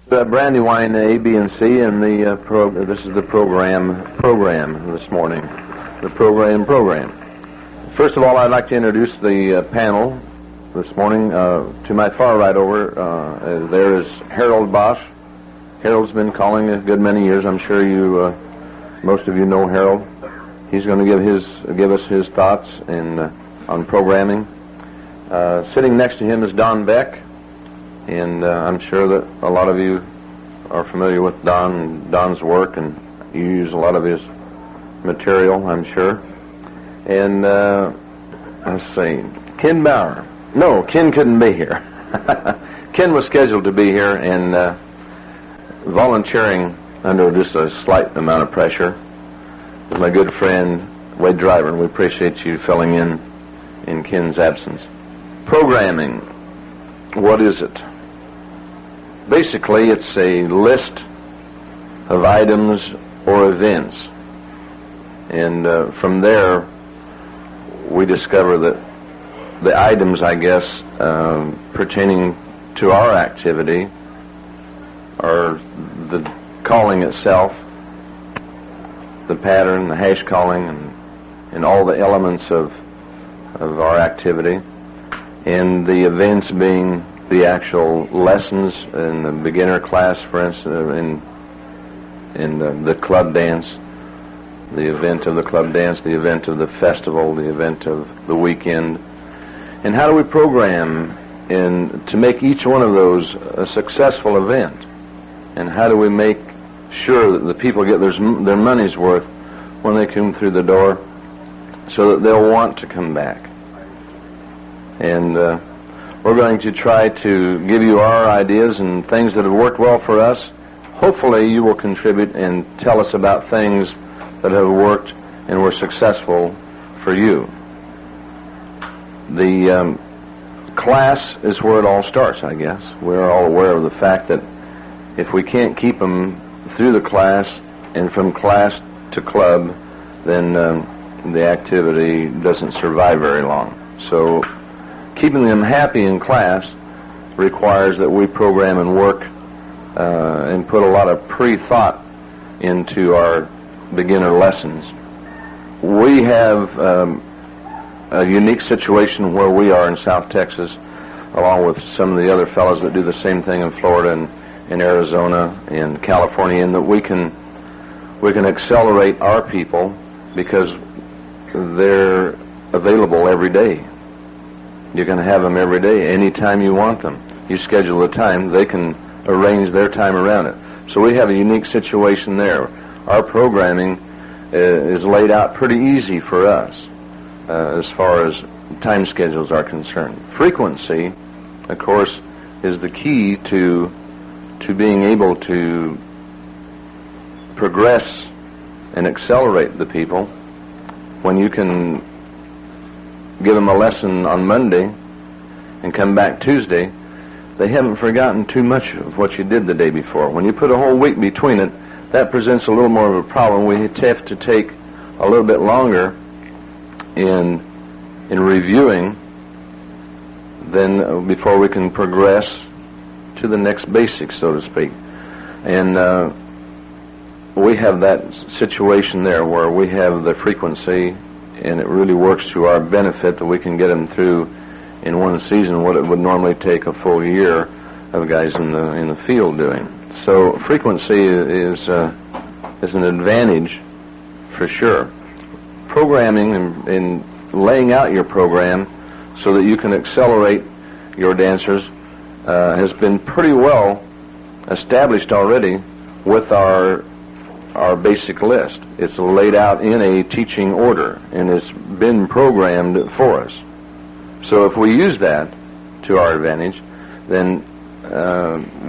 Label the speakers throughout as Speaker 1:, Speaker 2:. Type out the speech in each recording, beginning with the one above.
Speaker 1: Brandywine A, B, and C, and this is the program this morning. The program. First of all, I'd like to introduce the panel this morning. To my far right over, there is Harold Bausch. Harold's been calling a good many years. I'm sure most of you know Harold. He's going to give us his thoughts on programming. Sitting next to him is Don Beck. And I'm sure that a lot of you are familiar with Don's work, and you use a lot of his material, I'm sure. And let's see, Ken Bauer. No, Ken couldn't be here. Ken was scheduled to be here, and volunteering under just a slight amount of pressure is my good friend Wade Driver, and we appreciate you filling in Ken's absence. Programming. What is it? Basically, it's a list of items or events, and from there we discover that the items, I guess, pertaining to our activity are the calling itself, the pattern, the hash calling, and all the elements of our activity, and the events being the actual lessons in the beginner class, for instance, in the club dance, the event of the club dance, the event of the festival, the event of the weekend. And how do we program to make each one of those a successful event? And how do we make sure that the people get their money's worth when they come through the door, so that they'll want to come back? And we're going to try to give you our ideas and things that have worked well for us. Hopefully you will contribute and tell us about things that have worked and were successful for you. The class is where it all starts, I guess. We're all aware of the fact that if we can't keep them through the class and from class to club, then the activity doesn't survive very long. So keeping them happy in class requires that we program and work and put a lot of pre-thought into our beginner lessons. We have a unique situation where we are in South Texas, along with some of the other fellows that do the same thing in Florida and in Arizona and California, in that we can accelerate our people because they're available every day. You can have them every day, anytime you want them. You schedule the time, they can arrange their time around it. So we have a unique situation there. Our programming is laid out pretty easy for us as far as time schedules are concerned. Frequency, of course, is the key to being able to progress and accelerate the people. When you can give them a lesson on Monday and come back Tuesday, they haven't forgotten too much of what you did the day before. When you put a whole week between it, that presents a little more of a problem. We have to take a little bit longer in reviewing than before we can progress to the next basics, so to speak. And we have that situation there where we have the frequency, and it really works to our benefit that we can get them through in one season what it would normally take a full year of guys in the field doing. So frequency is an advantage for sure. Programming and laying out your program so that you can accelerate your dancers has been pretty well established already with our basic list. It's laid out in a teaching order, and it's been programmed for us. So if we use that to our advantage, then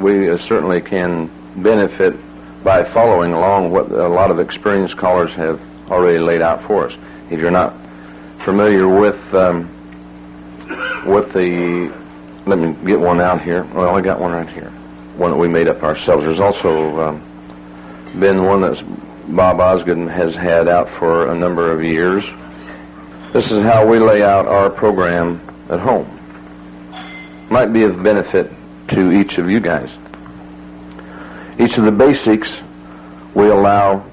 Speaker 1: we certainly can benefit by following along what a lot of experienced callers have already laid out for us. If you're not familiar with the, let me get one out here. Well, I got one right here, one that we made up ourselves. There's also been one that Bob Osgood has had out for a number of years. This is how we lay out our program at home. Might be of benefit to each of you guys. Each of the basics, we allow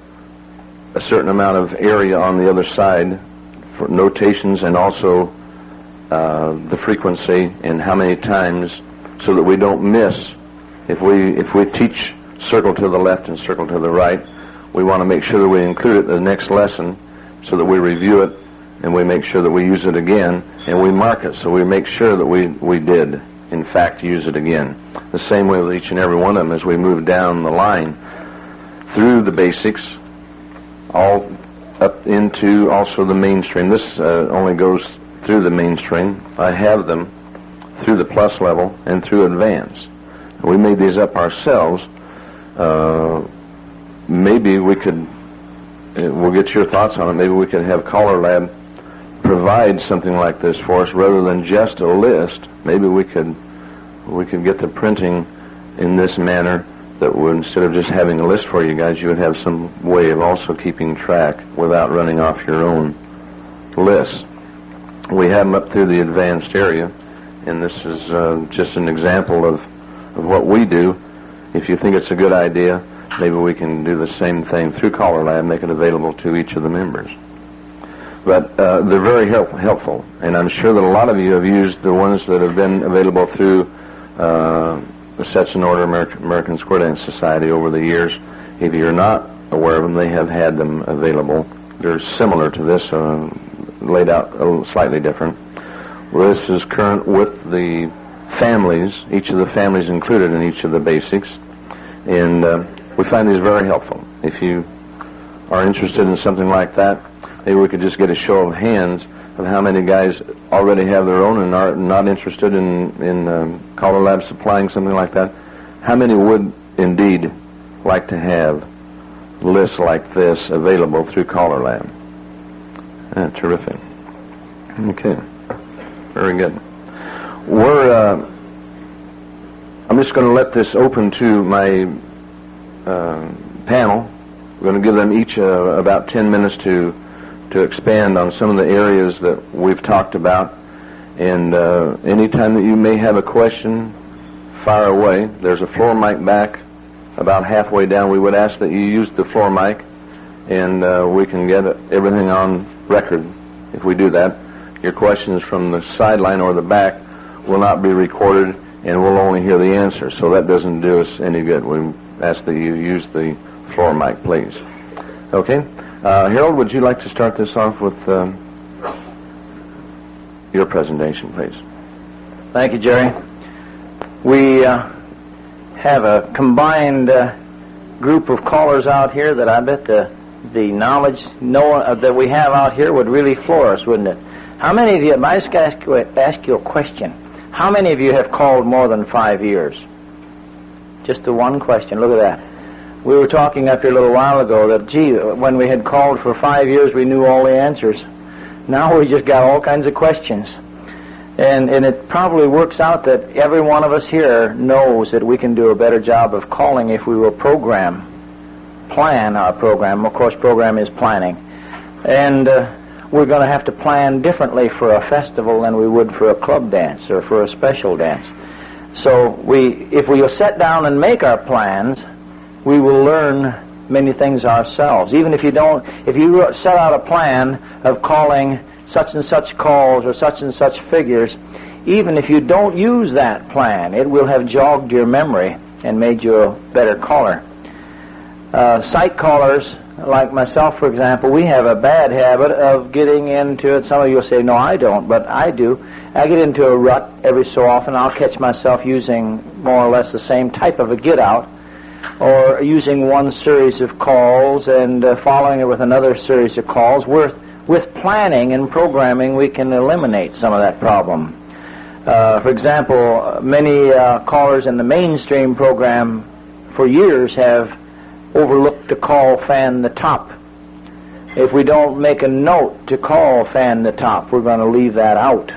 Speaker 1: a certain amount of area on the other side for notations, and also the frequency and how many times, so that we don't miss. If we teach circle to the left and circle to the right, we want to make sure that we include it in the next lesson, so that we review it and we make sure that we use it again, and we mark it so we make sure that we did in fact use it again. The same way with each and every one of them as we move down the line through the basics, all up into also the mainstream. This only goes through the mainstream. I have them through the plus level and through advanced. We made these up ourselves. Maybe we could, we'll get your thoughts on it, maybe we could have CALLERLAB provide something like this for us rather than just a list. Maybe we could get the printing in this manner, that would, instead of just having a list for you guys, you would have some way of also keeping track without running off your own list. We have them up through the advanced area, and this is just an example of what we do. If you think it's a good idea, maybe we can do the same thing through CALLERLAB, make it available to each of the members. But they're very helpful, and I'm sure that a lot of you have used the ones that have been available through the Sets in Order American Square Dance Society over the years. If you're not aware of them, they have had them available. They're similar to this, laid out slightly different. Well, this is current with the families, each of the families included in each of the basics, and we find these very helpful. If you are interested in something like that, maybe we could just get a show of hands of how many guys already have their own and are not interested in CALLERLAB supplying something like that. How many would indeed like to have lists like this available through CALLERLAB? Terrific. Okay. Very good. I'm just going to let this open to my panel. We're going to give them each about 10 minutes to expand on some of the areas that we've talked about. And anytime that you may have a question, fire away. There's a floor mic back about halfway down. We would ask that you use the floor mic, and we can get everything on record if we do that. Your questions from the sideline or the back will not be recorded, and we'll only hear the answer, so that doesn't do us any good. We ask that you use the floor mic, please. Okay? Harold, would you like to start this off with your presentation, please?
Speaker 2: Thank you, Jerry. We have a combined group of callers out here that I bet the knowledge that we have out here would really floor us, wouldn't it? How many of you, I just ask you a question. How many of you have called more than 5 years? Just the one question. Look at that. We were talking up here a little while ago that, gee, when we had called for 5 years, we knew all the answers. Now we just got all kinds of questions. And it probably works out that every one of us here knows that we can do a better job of calling if we will plan our program. Of course, program is planning. And we're going to have to plan differently for a festival than we would for a club dance or for a special dance. So if we will sit down and make our plans, we will learn many things ourselves. Even if you set out a plan of calling such and such calls or such and such figures, even if you don't use that plan, it will have jogged your memory and made you a better caller. Sight callers, like myself, for example, we have a bad habit of getting into it. Some of you will say, no, I don't, but I do. I get into a rut every so often. I'll catch myself using more or less the same type of a get-out, or using one series of calls and following it with another series of calls. With planning and programming, we can eliminate some of that problem. For example, many callers in the mainstream program for years have overlooked the call fan the top. If we don't make a note to call fan the top, we're going to leave that out,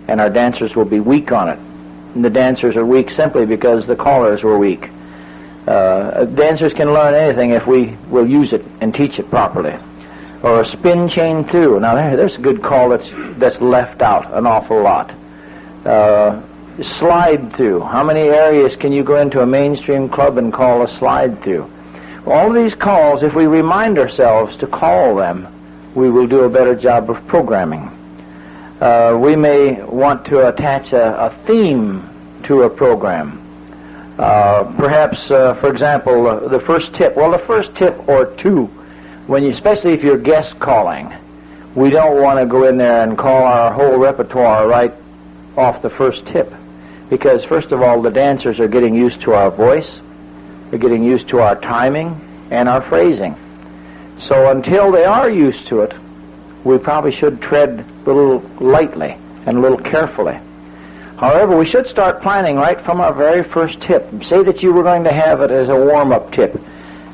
Speaker 2: and our dancers will be weak on it. And the dancers are weak simply because the callers were weak. Dancers can learn anything if we will use it and teach it properly. Or a spin chain through. Now there's a good call that's left out an awful lot. slide through. How many areas can you go into a mainstream club and call a slide through? All of these calls, if we remind ourselves to call them, we will do a better job of programming. We may want to attach a theme to a program. Perhaps, for example, the first tip. Well, the first tip or two, especially if you're guest calling, we don't want to go in there and call our whole repertoire right off the first tip. Because, first of all, the dancers are getting used to our voice, they're getting used to our timing and our phrasing. So until they are used to it, we probably should tread a little lightly and a little carefully. However, we should start planning right from our very first tip. Say that you were going to have it as a warm-up tip.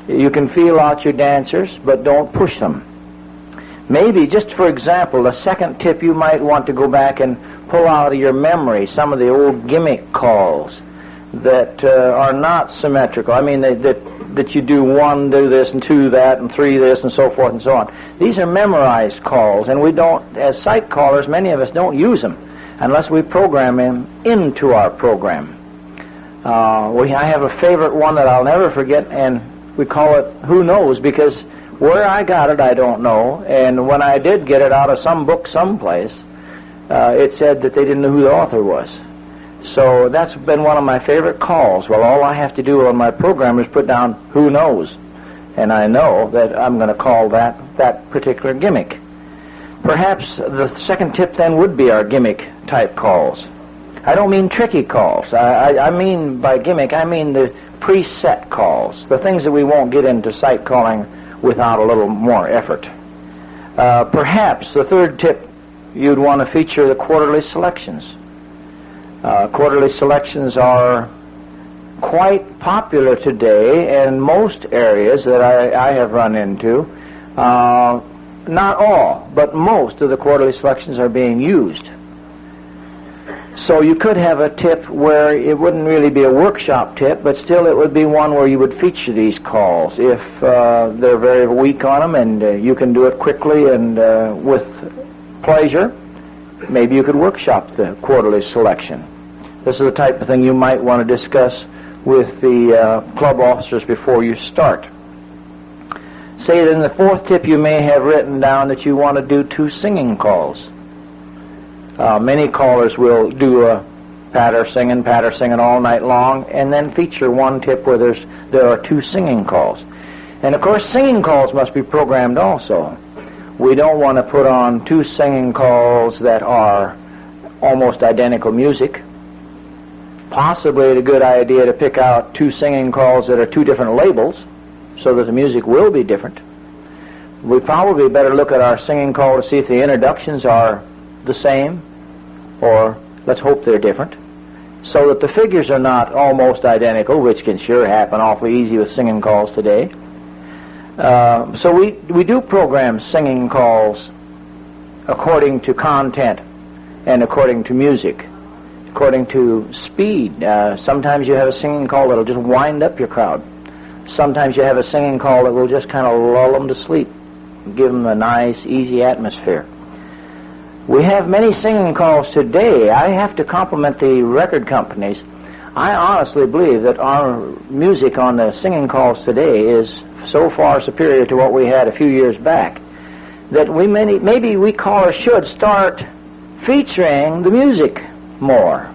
Speaker 2: You can feel out your dancers, but don't push them. Maybe, just for example, the second tip, you might want to go back and pull out of your memory some of the old gimmick calls that are not symmetrical. I mean, that you do 1, do this, and 2, that, and 3, this, and so forth and so on. These are memorized calls, and we don't, as sight callers, many of us don't use them unless we program them into our program. I have a favorite one that I'll never forget, and we call it Who Knows, because where I got it, I don't know, and when I did get it out of some book someplace, it said that they didn't know who the author was. So that's been one of my favorite calls. Well, all I have to do on my program is put down Who Knows, and I know that I'm going to call that particular gimmick. Perhaps the second tip then would be our gimmick-type calls. I don't mean tricky calls. I mean by gimmick, I mean the preset calls, the things that we won't get into sight calling without a little more effort. Perhaps the third tip, you'd want to feature the quarterly selections. Quarterly selections are quite popular today in most areas that I have run into. Not all, but most of the quarterly selections are being used. So you could have a tip where it wouldn't really be a workshop tip, but still it would be one where you would feature these calls. If they're very weak on them and you can do it quickly and with pleasure, maybe you could workshop the quarterly selection. This is the type of thing you might want to discuss with the club officers before you start. Say that in the fourth tip you may have written down that you want to do 2 singing calls. Many callers will do a patter singing all night long, and then feature one tip where there are 2 singing calls. And of course, singing calls must be programmed also. We don't want to put on 2 singing calls that are almost identical music. Possibly it's a good idea to pick out 2 singing calls that are 2 different labels, so that the music will be different. We probably better look at our singing call to see if the introductions are the same, or let's hope they're different, so that the figures are not almost identical, which can sure happen awfully easy with singing calls today. So we do program singing calls according to content and according to music, according to speed. Sometimes you have a singing call that'll just wind up your crowd. Sometimes you have a singing call that will just kind of lull them to sleep, give them a nice, easy atmosphere. We have many singing calls today. I have to compliment the record companies. I honestly believe that our music on the singing calls today is so far superior to what we had a few years back that maybe we callers should start featuring the music more.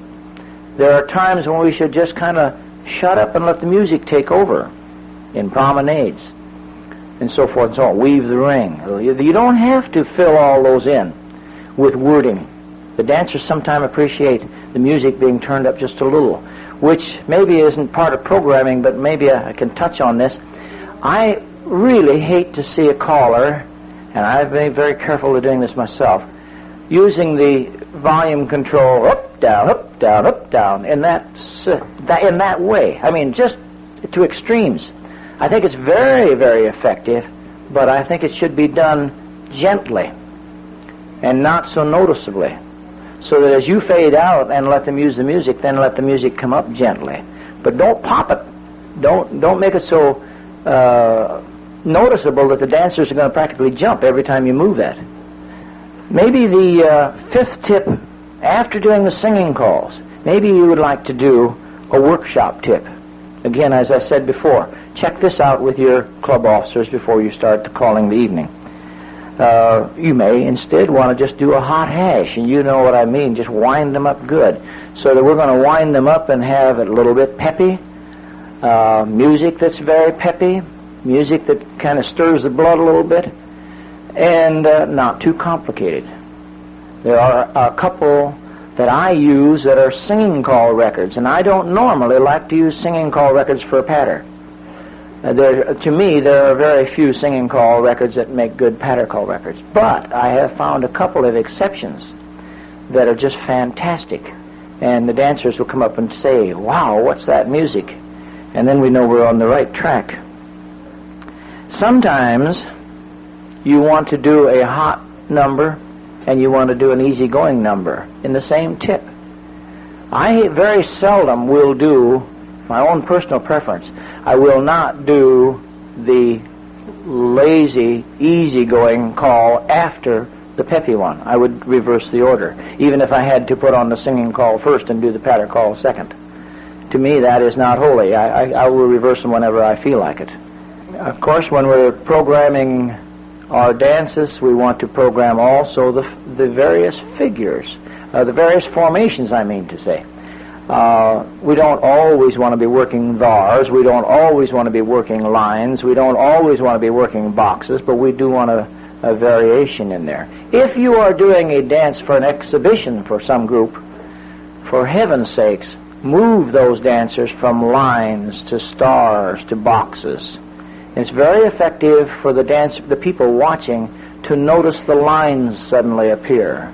Speaker 2: There are times when we should just kind of shut up and let the music take over in promenades and so forth and so on. Weave the ring. You don't have to fill all those in with wording. The dancers sometimes appreciate the music being turned up just a little, which maybe isn't part of programming, but maybe I can touch on this. I really hate to see a caller, and I've been very careful of doing this myself, using the volume control up, down, up, down, up, down, in that way. I mean, just to extremes. I think it's very, very effective, but I think it should be done gently and not so noticeably, so that as you fade out and let them use the music, then let the music come up gently. But don't pop it. Don't make it so noticeable that the dancers are going to practically jump every time you move that. Maybe the fifth tip, after doing the singing calls, maybe you would like to do a workshop tip. Again, as I said before, check this out with your club officers before you start calling the evening. You may instead want to just do a hot hash, and you know what I mean, just wind them up good. So that we're going to wind them up and have it a little bit peppy, music that's very peppy, music that kind of stirs the blood a little bit, and not too complicated. There are a couple that I use that are singing call records, and I don't normally like to use singing call records for a patter. To me, there are very few singing call records that make good patter call records. But I have found a couple of exceptions that are just fantastic. And the dancers will come up and say, "Wow, what's that music?" And then we know we're on the right track. Sometimes you want to do a hot number and you want to do an easygoing number in the same tip. I very seldom will do, my own personal preference, I will not do the lazy, easygoing call after the peppy one. I would reverse the order, even if I had to put on the singing call first and do the patter call second. To me, that is not holy. I will reverse them whenever I feel like it. Of course, when we're programming our dances, we want to program also the various figures, the various formations, I mean to say. We don't always want to be working thars, we don't always want to be working lines, we don't always want to be working boxes, but we do want a variation in there. If you are doing a dance for an exhibition for some group, for heaven's sakes, move those dancers from lines to stars to boxes. It's very effective for the people watching to notice the lines suddenly appear,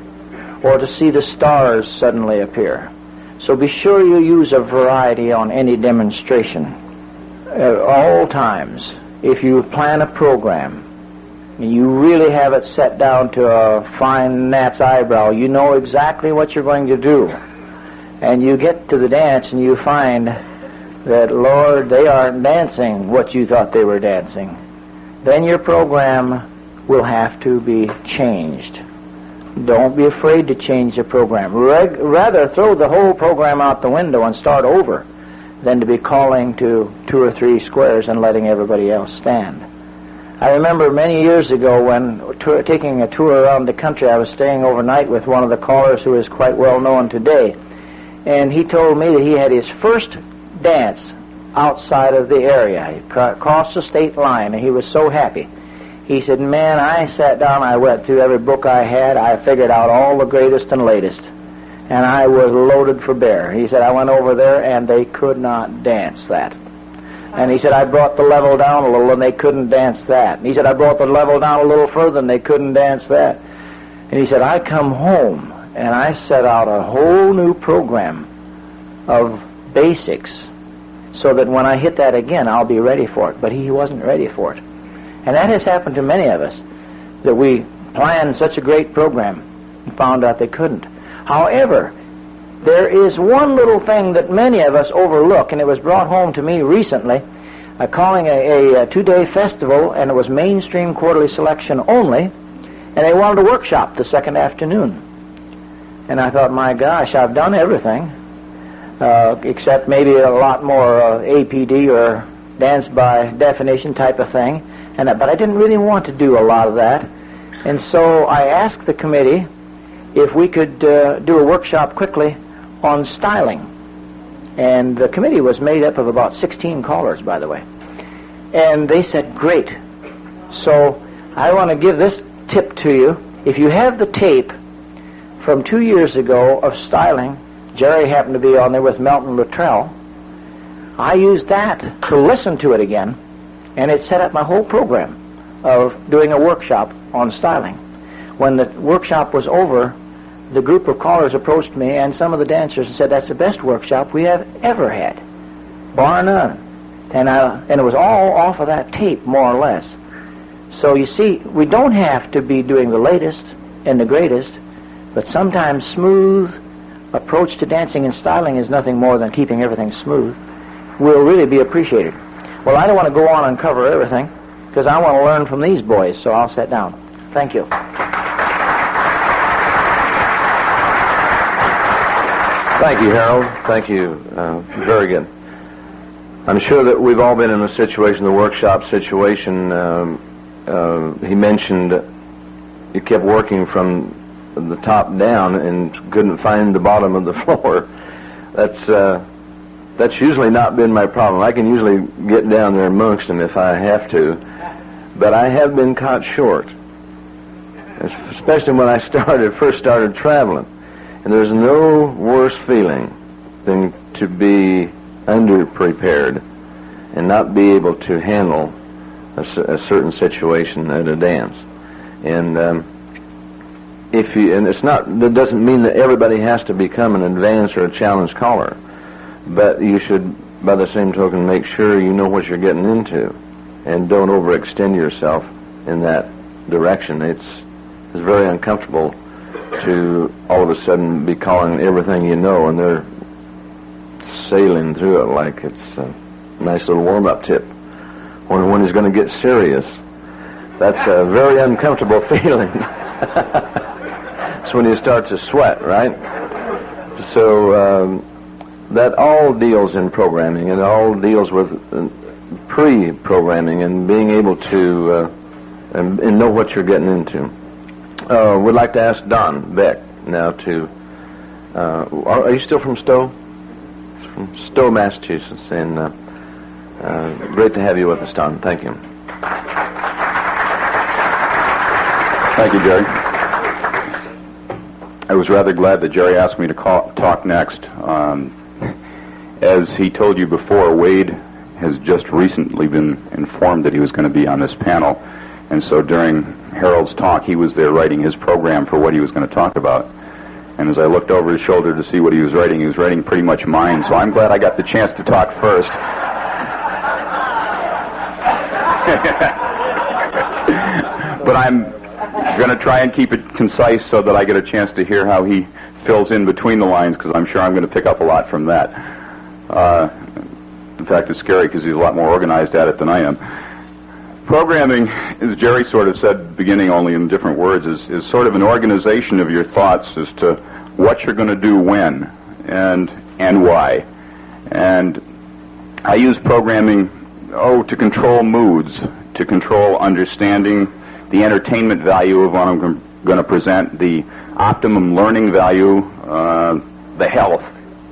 Speaker 2: or to see the stars suddenly appear. So be sure you use a variety on any demonstration. At all times, if you plan a program, and you really have it set down to a fine gnat's eyebrow, you know exactly what you're going to do. And you get to the dance and you find that, Lord, they aren't dancing what you thought they were dancing. Then your program will have to be changed. Don't be afraid to change the program. Rather throw the whole program out the window and start over than to be calling to 2 or 3 squares and letting everybody else stand. I remember many years ago when taking a tour around the country, I was staying overnight with one of the callers who is quite well known today. And he told me that he had his first dance outside of the area. He crossed the state line, and he was so happy. He said, "Man, I sat down, I went through every book I had, I figured out all the greatest and latest, and I was loaded for bear." He said, "I went over there, and they could not dance that." And he said, "I brought the level down a little, and they couldn't dance that." And he said, "I brought the level down a little further, and they couldn't dance that." And he said, "I come home, and I set out a whole new program of basics so that when I hit that again, I'll be ready for it." But he wasn't ready for it. And that has happened to many of us, that we planned such a great program and found out they couldn't. However, there is one little thing that many of us overlook, and it was brought home to me recently, calling a 2-day festival, and it was mainstream quarterly selection only, and they wanted a workshop the second afternoon. And I thought, my gosh, I've done everything, except maybe a lot more APD or dance by definition type of thing, but I didn't really want to do a lot of that. And so I asked the committee if we could do a workshop quickly on styling. And the committee was made up of about 16 callers, by the way. And they said, great. So I want to give this tip to you. If you have the tape from 2 years ago of styling, Jerry happened to be on there with Melton Luttrell, I used that to listen to it again, and it set up my whole program of doing a workshop on styling. When the workshop was over, the group of callers approached me, and some of the dancers said, "That's the best workshop we have ever had, bar none." And it was all off of that tape, more or less. So you see, we don't have to be doing the latest and the greatest, but sometimes smooth approach to dancing and styling is nothing more than keeping everything smooth. Will really be appreciated. Well, I don't want to go on and cover everything, because I want to learn from these boys, so I'll sit down. Thank you.
Speaker 1: Thank you, Harold. Thank you. Very good. I'm sure that we've all been in a situation, the workshop situation. He mentioned you kept working from the top down and couldn't find the bottom of the floor. That's usually not been my problem. I can usually get down there amongst them if I have to, but I have been caught short, especially when I first started traveling. And there's no worse feeling than to be underprepared and not be able to handle a certain situation at a dance. And that doesn't mean that everybody has to become an advanced or a challenge caller, but you should, by the same token, make sure you know what you're getting into and don't overextend yourself in that direction. It's very uncomfortable to all of a sudden be calling everything you know, and they're sailing through it like it's a nice little warm-up tip. When he's going to get serious, that's a very uncomfortable feeling. It's when you start to sweat, right? So that all deals in programming, and all deals with pre-programming and being able to and know what you're getting into. We'd like to ask Don Beck now to... are you still from Stowe? From Stowe, Massachusetts, and great to have you with us, Don. Thank you.
Speaker 3: Thank you, Jerry. I was rather glad that Jerry asked me to talk next. As he told you before, Wade has just recently been informed that he was going to be on this panel, and so during Harold's talk, he was there writing his program for what he was going to talk about. And as I looked over his shoulder to see what he was writing pretty much mine, so I'm glad I got the chance to talk first. But I'm going to try and keep it concise so that I get a chance to hear how he fills in between the lines, because I'm sure I'm going to pick up a lot from that. In fact, it's scary because he's a lot more organized at it than I am. Programming, as Jerry sort of said, beginning only in different words, is sort of an organization of your thoughts as to what you're going to do when and why. And I use programming, to control moods, to control understanding, the entertainment value of what I'm going to present, the optimum learning value, the health.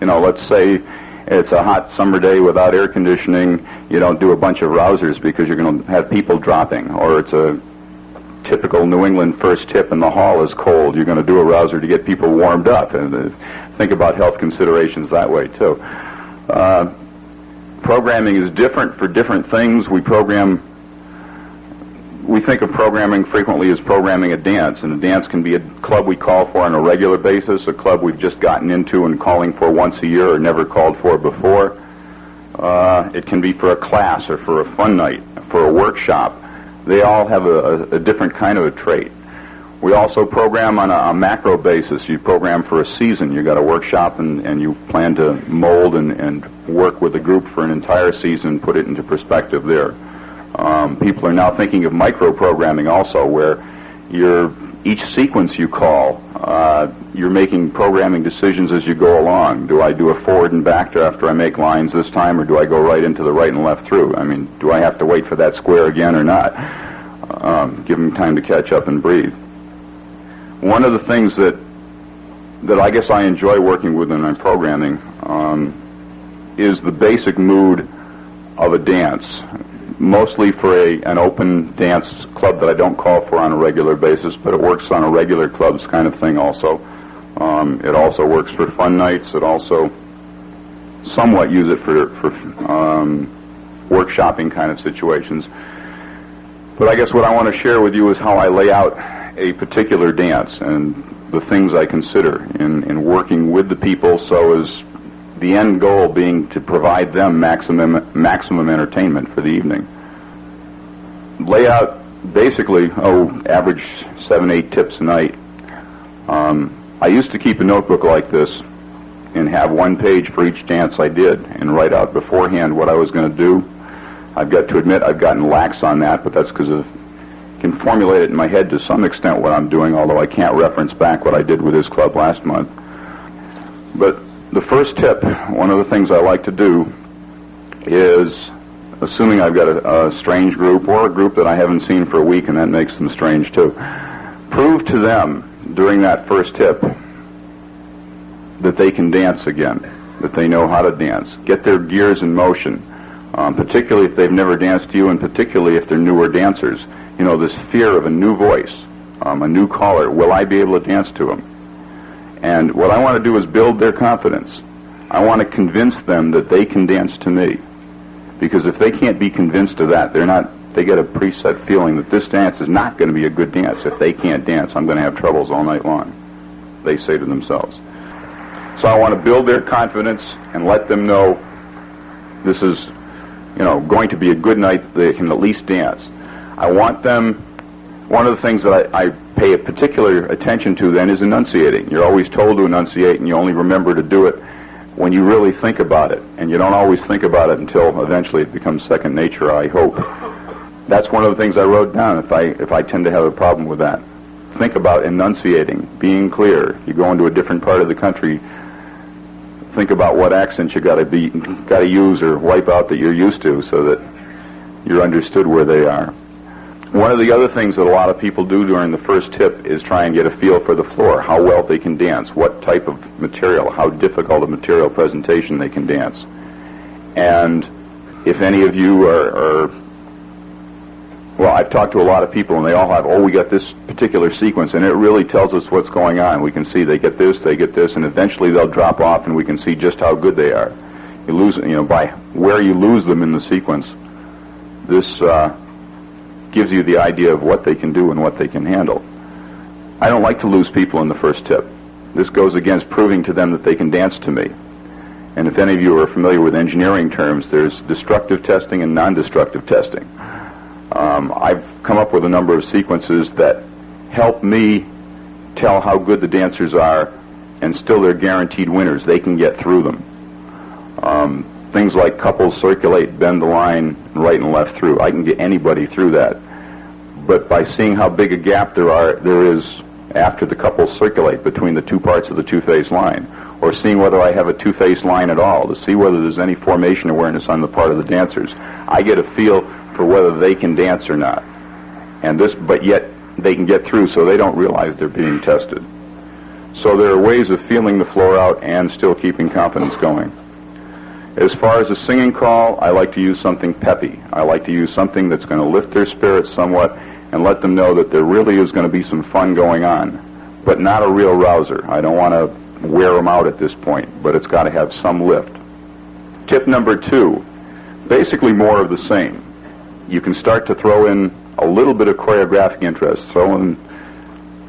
Speaker 3: Let's say it's a hot summer day without air conditioning. You don't do a bunch of rousers because you're going to have people dropping. Or it's a typical New England first tip and the hall is cold. You're going to do a rouser to get people warmed up. And think about health considerations that way, too. Programming is different for different things. We think of programming frequently as programming a dance, and a dance can be a club we call for on a regular basis, a club we've just gotten into and calling for once a year or never called for before. It can be for a class or for a fun night, for a workshop. They all have a different kind of a trait. We also program on a macro basis. You program for a season. You got a workshop and you plan to mold and work with a group for an entire season, put it into perspective there. People are now thinking of micro-programming also, where each sequence you call, you're making programming decisions as you go along. Do I do a forward and back after I make lines this time, or do I go right into the right and left through? I mean, do I have to wait for that square again or not? Give them time to catch up and breathe. One of the things that I guess I enjoy working with in my programming is the basic mood of a dance. Mostly for an open dance club that I don't call for on a regular basis, but it works on a regular clubs kind of thing also. It also works for fun nights. It also somewhat use it for workshopping kind of situations. But I guess what I want to share with you is how I lay out a particular dance and the things I consider in working with the people, so as the end goal being to provide them maximum entertainment for the evening. Lay out basically, average 7-8 tips a night. I used to keep a notebook like this and have one page for each dance I did and write out beforehand what I was going to do. I've got to admit I've gotten lax on that, but that's because I can formulate it in my head to some extent what I'm doing, although I can't reference back what I did with this club last month. But The first tip, one of the things I like to do is, assuming I've got a strange group or a group that I haven't seen for a week, and that makes them strange too, prove to them during that first tip that they can dance again, that they know how to dance. Get their gears in motion, particularly if they've never danced to you, and particularly if they're newer dancers. You know, this fear of a new voice, a new caller. Will I be able to dance to them? And what I want to do is build their confidence. I want to convince them that they can dance to me. Because if they can't be convinced of that, they get a preset feeling that this dance is not going to be a good dance. If they can't dance, I'm going to have troubles all night long, they say to themselves. So I want to build their confidence and let them know this is, going to be a good night. They can at least dance. I want them, one of the things that I pay a particular attention to then is enunciating. You're always told to enunciate, and you only remember to do it when you really think about it. And you don't always think about it until eventually it becomes second nature, I hope. That's one of the things I wrote down if I tend to have a problem with that. Think about enunciating, being clear. You go into a different part of the country, think about what accents you got to use or wipe out that you're used to so that you're understood where they are. One of the other things that a lot of people do during the first tip is try and get a feel for the floor, how well they can dance, what type of material, how difficult a material presentation they can dance. And if any of you well, I've talked to a lot of people and they all have, we got this particular sequence, and it really tells us what's going on. We can see they get this, and eventually they'll drop off and we can see just how good they are. You lose, by where you lose them in the sequence. This gives you the idea of what they can do and what they can handle. I don't like to lose people in the first tip. This goes against proving to them that they can dance to me. And if any of you are familiar with engineering terms, there's destructive testing and non-destructive testing. I've come up with a number of sequences that help me tell how good the dancers are, and still they're guaranteed winners. They can get through them. Things like couples circulate, bend the line, right and left through. I can get anybody through that. But by seeing how big a gap there is after the couples circulate between the two parts of the two-phase line, or seeing whether I have a two-phase line at all, to see whether there's any formation awareness on the part of the dancers, I get a feel for whether they can dance or not. But yet they can get through, so they don't realize they're being tested. So there are ways of feeling the floor out and still keeping confidence going. As far as a singing call, I like to use something peppy. I like to use something that's going to lift their spirits somewhat and let them know that there really is going to be some fun going on, but not a real rouser. I don't want to wear them out at this point, but it's got to have some lift. Tip number 2, basically more of the same. You can start to throw in a little bit of choreographic interest.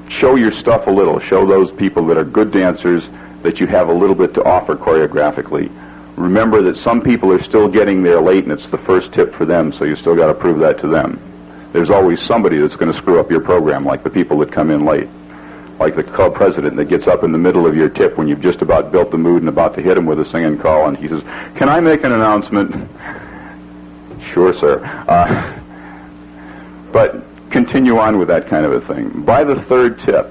Speaker 3: Show your stuff a little. Show those people that are good dancers that you have a little bit to offer choreographically. Remember that some people are still getting there late, and it's the first tip for them, so you still got to prove that to them. There's always somebody that's going to screw up your program, like the people that come in late. Like the club president that gets up in the middle of your tip when you've just about built the mood and about to hit him with a singing call, and he says, "Can I make an announcement?" Sure, sir. But continue on with that kind of a thing. By the third tip,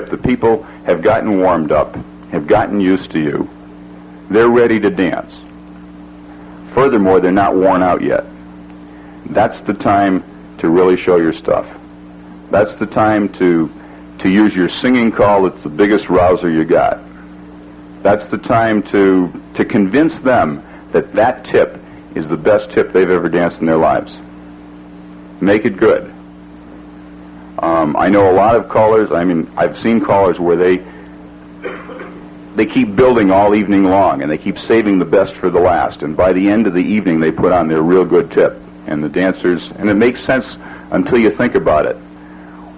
Speaker 3: the people have gotten warmed up, have gotten used to you. They're ready to dance. Furthermore, they're not worn out yet. That's the time to really show your stuff. That's the time to use your singing call that's the biggest rouser you got. That's the time to convince them that tip is the best tip they've ever danced in their lives. Make it good. I know a lot of callers, I've seen callers where they keep building all evening long, and they keep saving the best for the last, and by the end of the evening they put on their real good tip. And the dancers, and it makes sense until you think about it.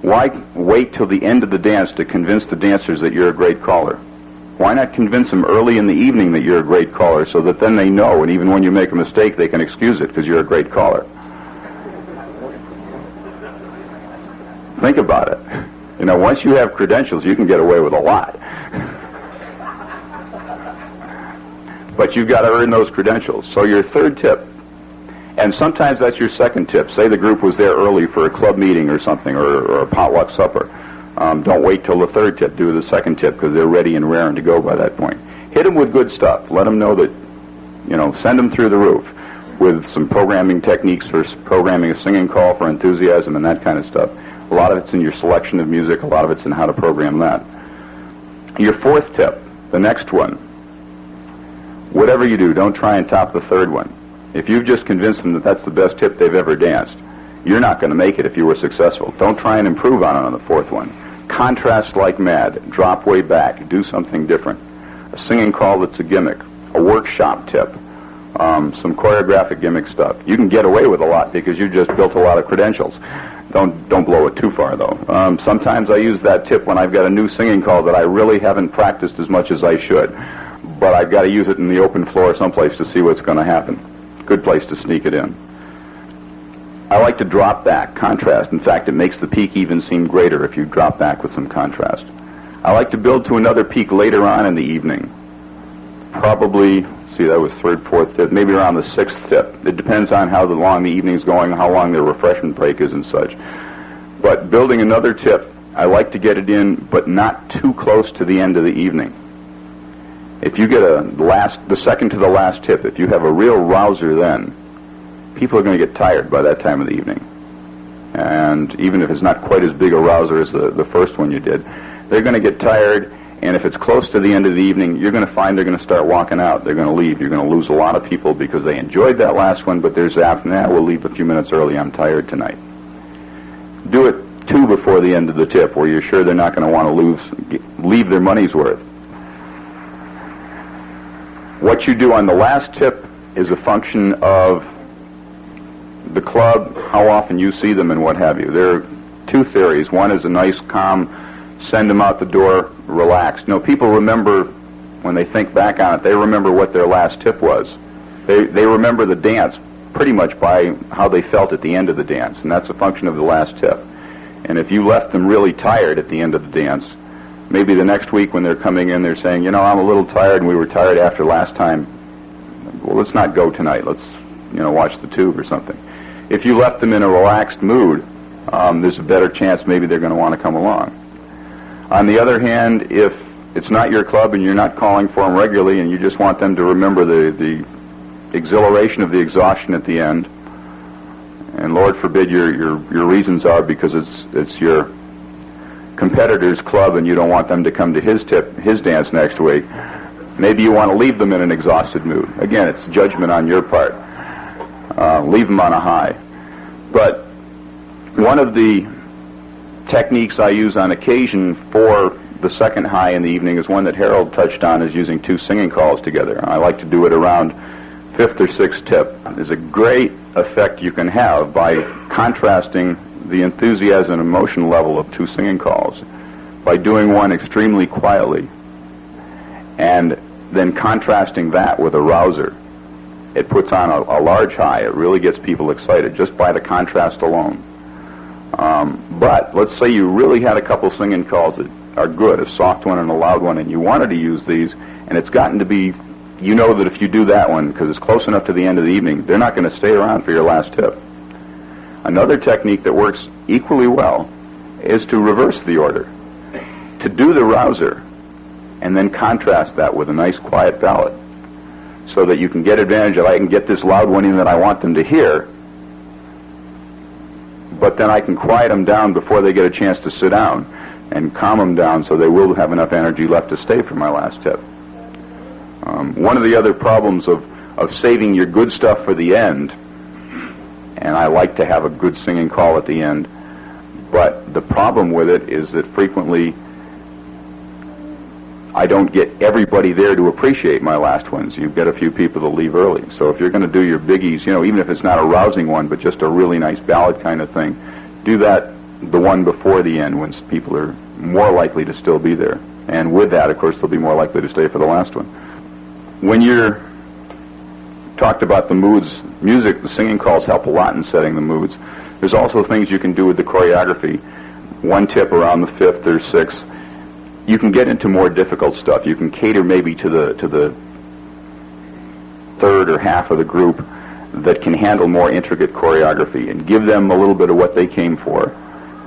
Speaker 3: Why wait till the end of the dance to convince the dancers that you're a great caller? Why not convince them early in the evening that you're a great caller, so that then they know, and even when you make a mistake, they can excuse it because you're a great caller? Think about it. Once you have credentials, you can get away with a lot. But you've got to earn those credentials. So your third tip, and sometimes that's your second tip. Say the group was there early for a club meeting or something, or a potluck supper. Don't wait till the third tip. Do the second tip because they're ready and raring to go by that point. Hit them with good stuff. Let them know that, send them through the roof with some programming techniques for programming a singing call for enthusiasm and that kind of stuff. A lot of it's in your selection of music. A lot of it's in how to program that. Your fourth tip, the next one, whatever you do, don't try and top the third one. If you've just convinced them that that's the best tip they've ever danced, you're not going to make it if you were successful. Don't try and improve on it on the fourth one. Contrast like mad. Drop way back. Do something different. A singing call that's a gimmick. A workshop tip. Some choreographic gimmick stuff. You can get away with a lot because you just built a lot of credentials. Don't blow it too far, though. Sometimes I use that tip when I've got a new singing call that I really haven't practiced as much as I should. But I've got to use it in the open floor someplace to see what's going to happen. Good place to sneak it in. I like to drop back, contrast. In fact, it makes the peak even seem greater if you drop back with some contrast. I like to build to another peak later on in the evening. Probably, that was third, fourth tip, maybe around the sixth tip. It depends on how long the evening's going, how long the refreshment break is and such. But building another tip, I like to get it in, but not too close to the end of the evening. If you get the second to the last tip, if you have a real rouser then, people are going to get tired by that time of the evening. And even if it's not quite as big a rouser as the first one you did, they're going to get tired, and if it's close to the end of the evening, you're going to find they're going to start walking out. They're going to leave. You're going to lose a lot of people because they enjoyed that last one, but there's we'll leave a few minutes early. I'm tired tonight. Do it 2 before the end of the tip where you're sure they're not going to want to leave their money's worth. What you do on the last tip is a function of the club, how often you see them, and what have you. There are 2 theories. One is a nice, calm, send them out the door, relaxed. People remember, when they think back on it, they remember what their last tip was. They remember the dance pretty much by how they felt at the end of the dance, and that's a function of the last tip. And if you left them really tired at the end of the dance, maybe the next week when they're coming in, they're saying, I'm a little tired, and we were tired after last time. Well, let's not go tonight. Let's, watch the tube or something. If you left them in a relaxed mood, there's a better chance maybe they're going to want to come along. On the other hand, if it's not your club and you're not calling for them regularly and you just want them to remember the exhilaration of the exhaustion at the end, and Lord forbid your reasons are because it's your competitor's club and you don't want them to come to his dance next week, maybe you want to leave them in an exhausted mood. Again, it's judgment on your part. Leave them on a high. But one of the techniques I use on occasion for the second high in the evening is one that Harold touched on, is using 2 singing calls together. I like to do it around 5th or 6th tip. There's a great effect you can have by contrasting the enthusiasm and emotion level of 2 singing calls by doing one extremely quietly and then contrasting that with a rouser. It puts on a large high. It really gets people excited just by the contrast alone. But let's say you really had a couple singing calls that are good, a soft one and a loud one, and you wanted to use these, and it's gotten to be, that if you do that one, because it's close enough to the end of the evening, they're not going to stay around for your last tip. Another technique that works equally well is to reverse the order. To do the rouser, and then contrast that with a nice quiet ballad, so that you can get advantage of, I can get this loud one in that I want them to hear, but then I can quiet them down before they get a chance to sit down and calm them down so they will have enough energy left to stay for my last tip. One of the other problems of saving your good stuff for the end, and I like to have a good singing call at the end, but the problem with it is that frequently I don't get everybody there to appreciate my last ones. You get a few people to leave early. So if you're going to do your biggies, even if it's not a rousing one, but just a really nice ballad kind of thing, do that the one before the end when people are more likely to still be there. And with that, of course, they'll be more likely to stay for the last one. When you're talked about the moods, music, the singing calls help a lot in setting the moods. There's also things you can do with the choreography. One tip around the 5th or 6th, you can get into more difficult stuff. You can cater maybe to the third or half of the group that can handle more intricate choreography and give them a little bit of what they came for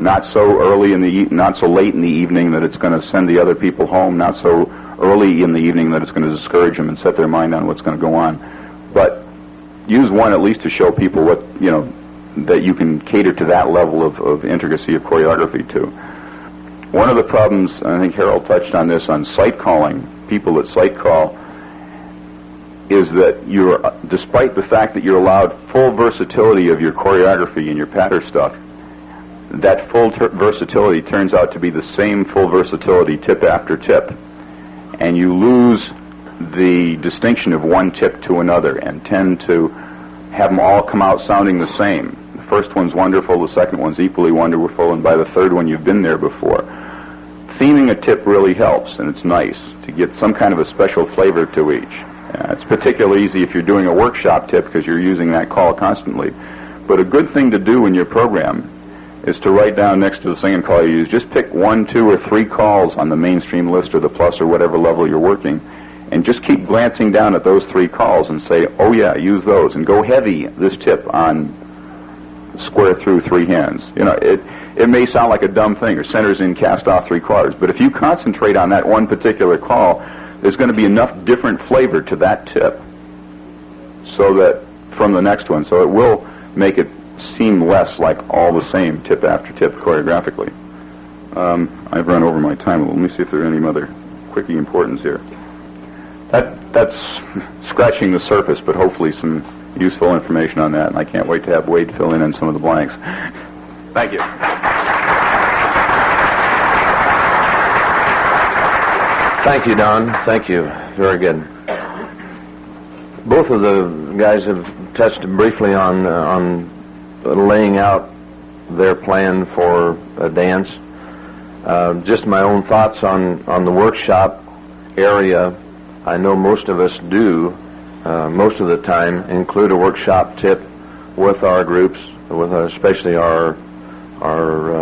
Speaker 3: not so early not so late in the evening that it's going to send the other people home, not so early in the evening that it's going to discourage them and set their mind on what's going to go on. But use one at least to show people what, that you can cater to that level of intricacy of choreography too. One of the problems, I think Harold touched on this, on sight calling, people that sight call, is that despite the fact that you're allowed full versatility of your choreography and your pattern stuff, that full versatility turns out to be the same full versatility tip after tip. And you lose the distinction of one tip to another and tend to have them all come out sounding the same. The first one's wonderful, the second one's equally wonderful, and by the third one you've been there before. Theming a tip really helps, and it's nice to get some kind of a special flavor to each. It's particularly easy if you're doing a workshop tip because you're using that call constantly. But a good thing to do in your program is to write down next to the singing call you use, just pick 1, 2, or 3 calls on the mainstream list or the plus or whatever level you're working, and just keep glancing down at those 3 calls and say, oh yeah, use those, and go heavy this tip on square through 3 hands. It may sound like a dumb thing, or centers in cast off 3/4, but if you concentrate on that one particular call, there's going to be enough different flavor to that tip so that from the next one, so it will make it seem less like all the same tip after tip choreographically. I've run over my time. Let me see if there are any other quickie importance here. That's scratching the surface, but hopefully some useful information on that, and I can't wait to have Wade fill in some of the blanks. Thank you.
Speaker 1: Thank you, Don. Thank you. Very good. Both of the guys have touched briefly on laying out their plan for a dance. Just my own thoughts on the workshop area. I know most of us do, most of the time, include a workshop tip with our groups, especially our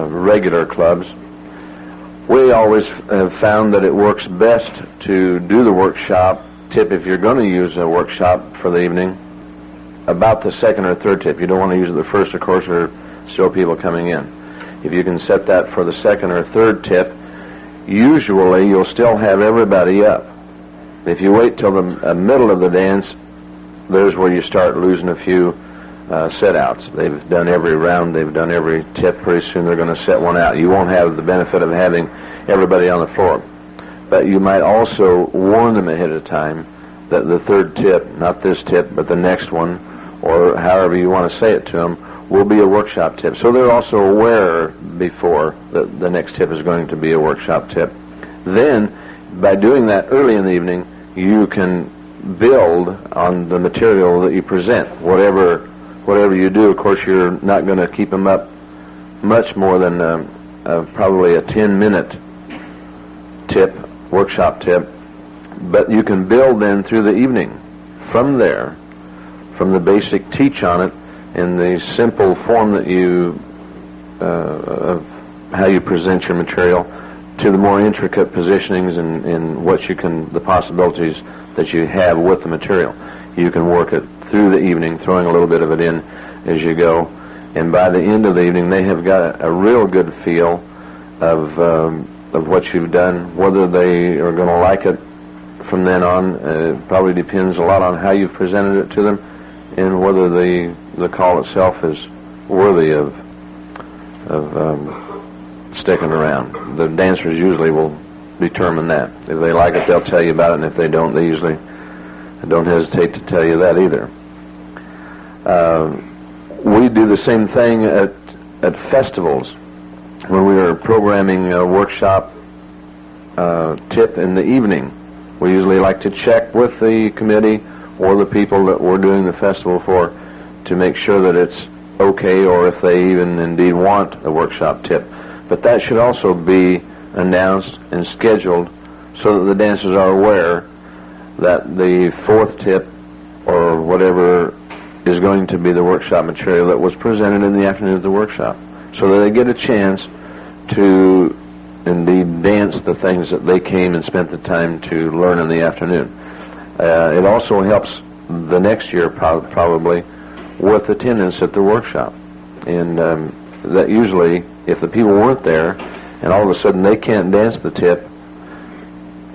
Speaker 1: regular clubs. We always have found that it works best to do the workshop tip, if you're going to use a workshop for the evening, about the second or third tip. You don't want to use it the first, of course, or still people coming in. If you can set that for the second or third tip, usually you'll still have everybody up. If you wait till the middle of the dance, there's where you start losing a few set-outs. They've done every round, they've done every tip. Pretty soon they're going to set one out. You won't have the benefit of having everybody on the floor. But you might also warn them ahead of time that the third tip, not this tip, but the next one, or however you want to say it to them, will be a workshop tip. So they're also aware before that the next tip is going to be a workshop tip. Then, by doing that early in the evening, you can build on the material that you present. Whatever you do, of course, you're not going to keep them up much more than probably a 10-minute tip, workshop tip, but you can build then through the evening from there, from the basic teach on it in the simple form that of how you present your material, to the more intricate positionings and the possibilities that you have with the material. You can work it through the evening, throwing a little bit of it in as you go, and by the end of the evening they have got a real good feel of what you've done. Whether they are going to like it from then on probably depends a lot on how you've presented it to them and whether the call itself is worthy of sticking around. The dancers usually will determine that. If they like it, they'll tell you about it, and if they don't, they usually don't hesitate to tell you that either. We do the same thing at festivals. When we are programming a workshop tip in the evening, we usually like to check with the committee or the people that we're doing the festival for to make sure that it's okay, or if they even indeed want a workshop tip. But that should also be announced and scheduled so that the dancers are aware that the fourth tip or whatever is going to be the workshop material that was presented in the afternoon of the workshop, so that they get a chance to indeed dance the things that they came and spent the time to learn in the afternoon. It also helps the next year probably with attendance at the workshop. And that usually, if the people weren't there, and all of a sudden they can't dance the tip,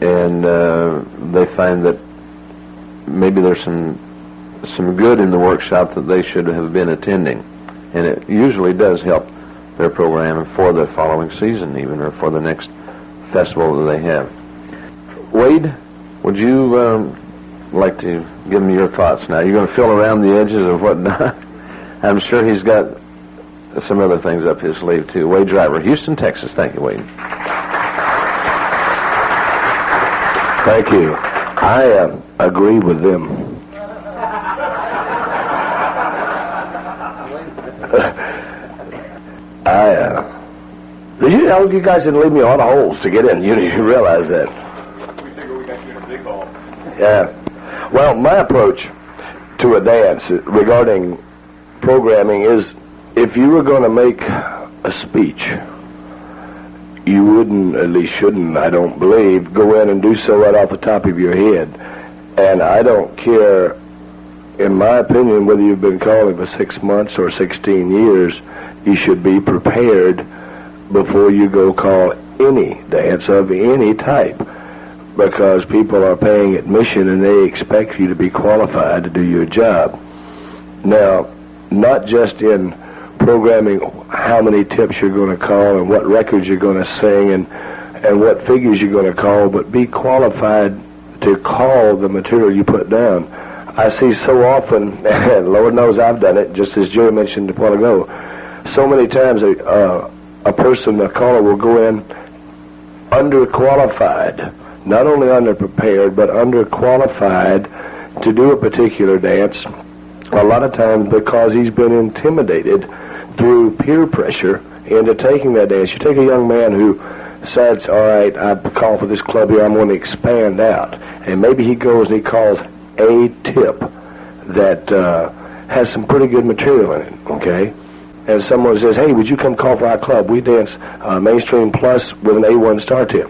Speaker 1: and they find that maybe there's some good in the workshop that they should have been attending, and it usually does help their program for the following season, even, or for the next festival that they have. Wade, would you like to give me your thoughts now? You're going to fill around the edges of what not? I'm sure he's got some other things up his sleeve, too. Wade Driver, Houston, Texas. Thank you, Wade.
Speaker 4: Thank you. I agree with them. You guys didn't leave me a lot of holes to get in. You realize that.
Speaker 3: We figure we got you in a big hole.
Speaker 4: Yeah. Well, my approach to a dance regarding programming is, if you were going to make a speech, you wouldn't, at least shouldn't, I don't believe, go in and do so right off the top of your head. And I don't care, in my opinion, whether you've been calling for 6 months or 16 years, you should be prepared before you go call any dance of any type, because people are paying admission and they expect you to be qualified to do your job. Now, not just in programming how many tips you're going to call and what records you're going to sing and what figures you're going to call, but be qualified to call the material you put down. I see so often, and Lord knows I've done it, just as Jerry mentioned a while ago, so many times a person, a caller, will go in underqualified, not only underprepared, but underqualified to do a particular dance, a lot of times because he's been intimidated through peer pressure into taking that dance. You take a young man who decides, all right, I call for this club here, I'm going to expand out, and maybe he goes and he calls a tip that has some pretty good material in it, okay? And someone says, hey, would you come call for our club? We dance mainstream plus with an A1 star tip.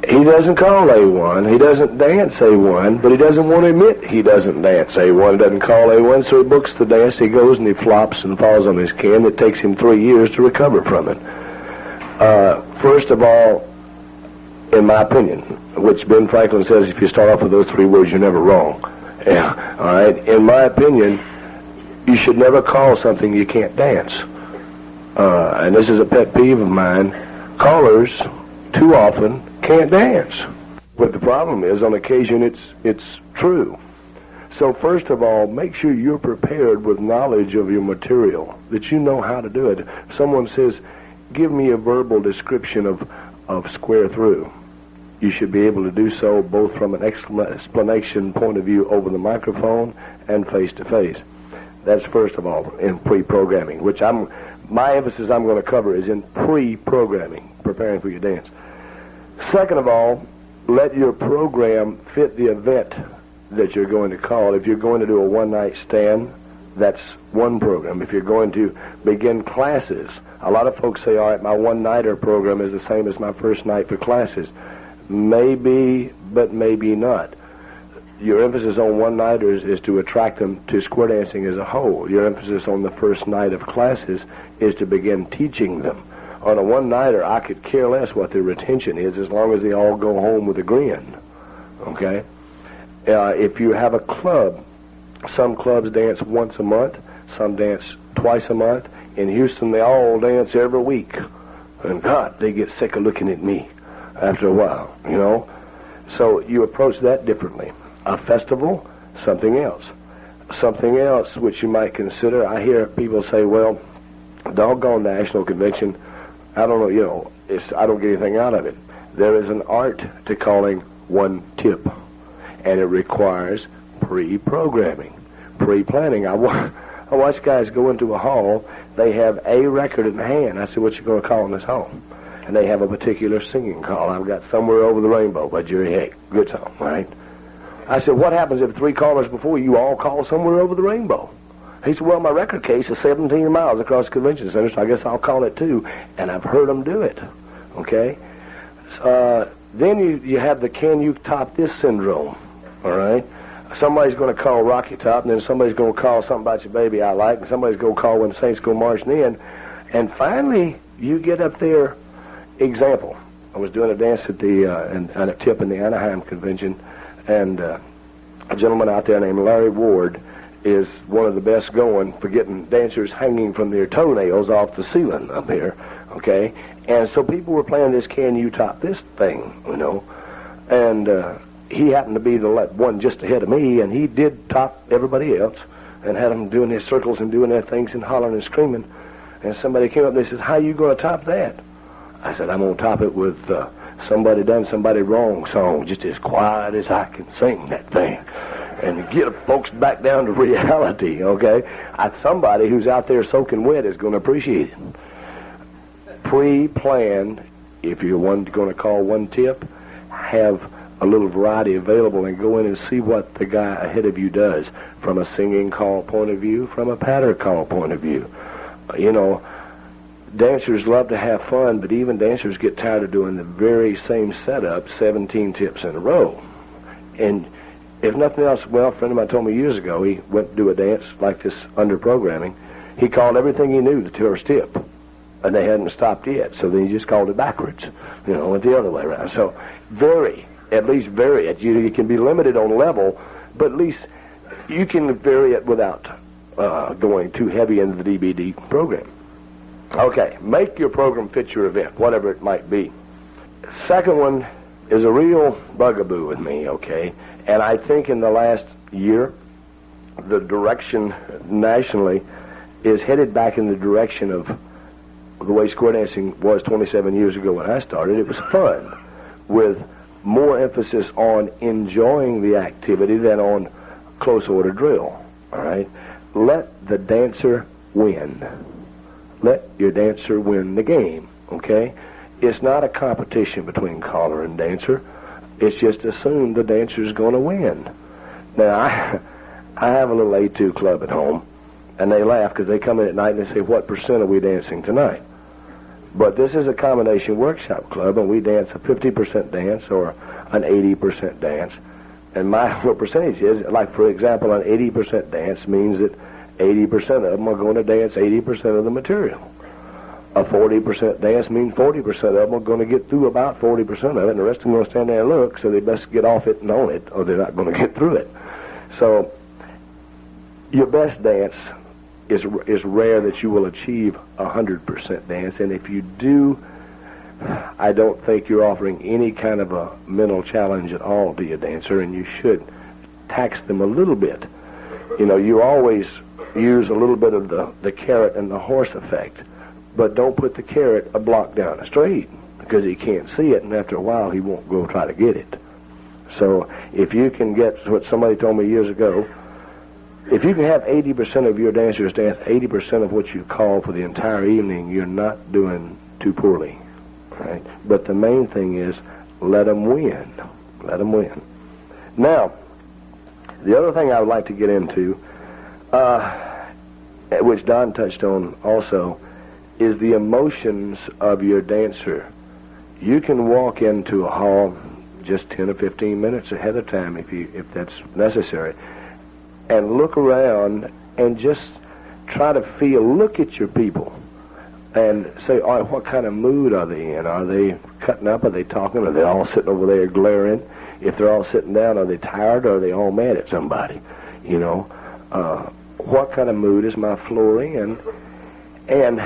Speaker 4: He doesn't call A1, he doesn't dance A1, but he doesn't want to admit he doesn't dance A1, doesn't call A1, so he books the dance, he goes and he flops and falls on his can. It takes him 3 years to recover from it. First of all, in my opinion, which Ben Franklin says if you start off with those 3 words, you're never wrong. Yeah, all right? In my opinion, you should never call something you can't dance. And this is a pet peeve of mine. Callers, too often, can't dance. But the problem is, on occasion, it's true. So first of all, make sure you're prepared with knowledge of your material, that you know how to do it. If someone says, give me a verbal description of square through, you should be able to do so both from an explanation point of view over the microphone and face-to-face. That's first of all in pre-programming, which my emphasis I'm going to cover is in pre-programming, preparing for your dance. Second of all, let your program fit the event that you're going to call. If you're going to do a one-night stand, that's one program. If you're going to begin classes, a lot of folks say, all right, my one-nighter program is the same as my first night for classes. Maybe, but maybe not. Your emphasis on one-nighters is to attract them to square dancing as a whole. Your emphasis on the first night of classes is to begin teaching them. On a one-nighter, I could care less what their retention is as long as they all go home with a grin, okay? If you have a club, some clubs dance once a month, some dance twice a month. In Houston, they all dance every week. And God, they get sick of looking at me after a while, you know? So you approach that differently. A festival, something else. Something else which you might consider, I hear people say, well, doggone national convention, I don't know, you know, I don't get anything out of it. There is an art to calling one tip, and it requires pre-programming, pre-planning. I watch guys go into a hall, they have a record in hand. I said, what you going to call in this hall? And they have a particular singing call. I've got Somewhere Over the Rainbow by Jerry Haag. Good song, right? I said, what happens if 3 callers before you all call Somewhere Over the Rainbow? He said, well, my record case is 17 miles across the convention center, so I guess I'll call it too. And I've heard them do it, okay? Then you have the can you top this syndrome, all right? Somebody's going to call Rocky Top, and then somebody's going to call Something About Your Baby I Like, and somebody's going to call When the Saints Go Marching In. And finally, you get up there. Example, I was doing a dance at on a tip in the Anaheim convention, and a gentleman out there named Larry Ward is one of the best going for getting dancers hanging from their toenails off the ceiling up here, okay? And so people were playing this Can You Top This thing, you know, and he happened to be the one just ahead of me, and he did top everybody else and had them doing their circles and doing their things and hollering and screaming. And somebody came up and they says, "How you going to top that?" I said, "I'm going to top it with Somebody Done Somebody Wrong song, just as quiet as I can sing that thing, and get folks back down to reality," okay? Somebody who's out there soaking wet is going to appreciate it. Pre-plan, if you're going to call one tip, have a little variety available and go in and see what the guy ahead of you does from a singing call point of view, from a patter call point of view. You know, dancers love to have fun, but even dancers get tired of doing the very same setup 17 tips in a row. And if nothing else, well, a friend of mine told me years ago, he went to do a dance like this under programming. He called everything he knew the first tip, and they hadn't stopped yet, so then he just called it backwards, you know, went the other way around. So at least vary it. You can be limited on level, but at least you can vary it without going too heavy into the DVD program. Okay, make your program fit your event, whatever it might be. Second one is a real bugaboo with me, okay? And I think in the last year, the direction nationally is headed back in the direction of the way square dancing was 27 years ago when I started. It was fun, with more emphasis on enjoying the activity than on close order drill, all right? Let the dancer win. Let your dancer win the game, okay? It's not a competition between caller and dancer. It's just assumed the dancer's going to win. Now, I have a little A2 club at home, and they laugh because they come in at night and they say, "What percent are we dancing tonight?" But this is a combination workshop club, and we dance a 50% dance or an 80% dance. And my what percentage is, like, for example, an 80% dance means that 80% of them are going to dance 80% of the material. A 40% dance means 40% of them are going to get through about 40% of it, and the rest of them are going to stand there and look, so they best get off it and on it, or they're not going to get through it. So your best dance is rare that you will achieve 100% dance, and if you do, I don't think you're offering any kind of a mental challenge at all to your dancer, and you should tax them a little bit. You know, you always use a little bit of the carrot and the horse effect, but don't put the carrot a block down the street, because he can't see it, and after a while he won't go try to get it. So if you can get what somebody told me years ago, if you can have 80% of your dancers dance 80% of what you call for the entire evening, you're not doing too poorly, right? But the main thing is let them win. Let them win. Now, the other thing I would like to get into, which Don touched on also, is the emotions of your dancer. You can walk into a hall just 10 or 15 minutes ahead of time if that's necessary, and look around and just try to look at your people and say, all right, what kind of mood are they in? Are they cutting up? Are they talking? Are they all sitting over there glaring? If they're all sitting down, are they tired, or are they all mad at somebody? You know, what kind of mood is my flooring? And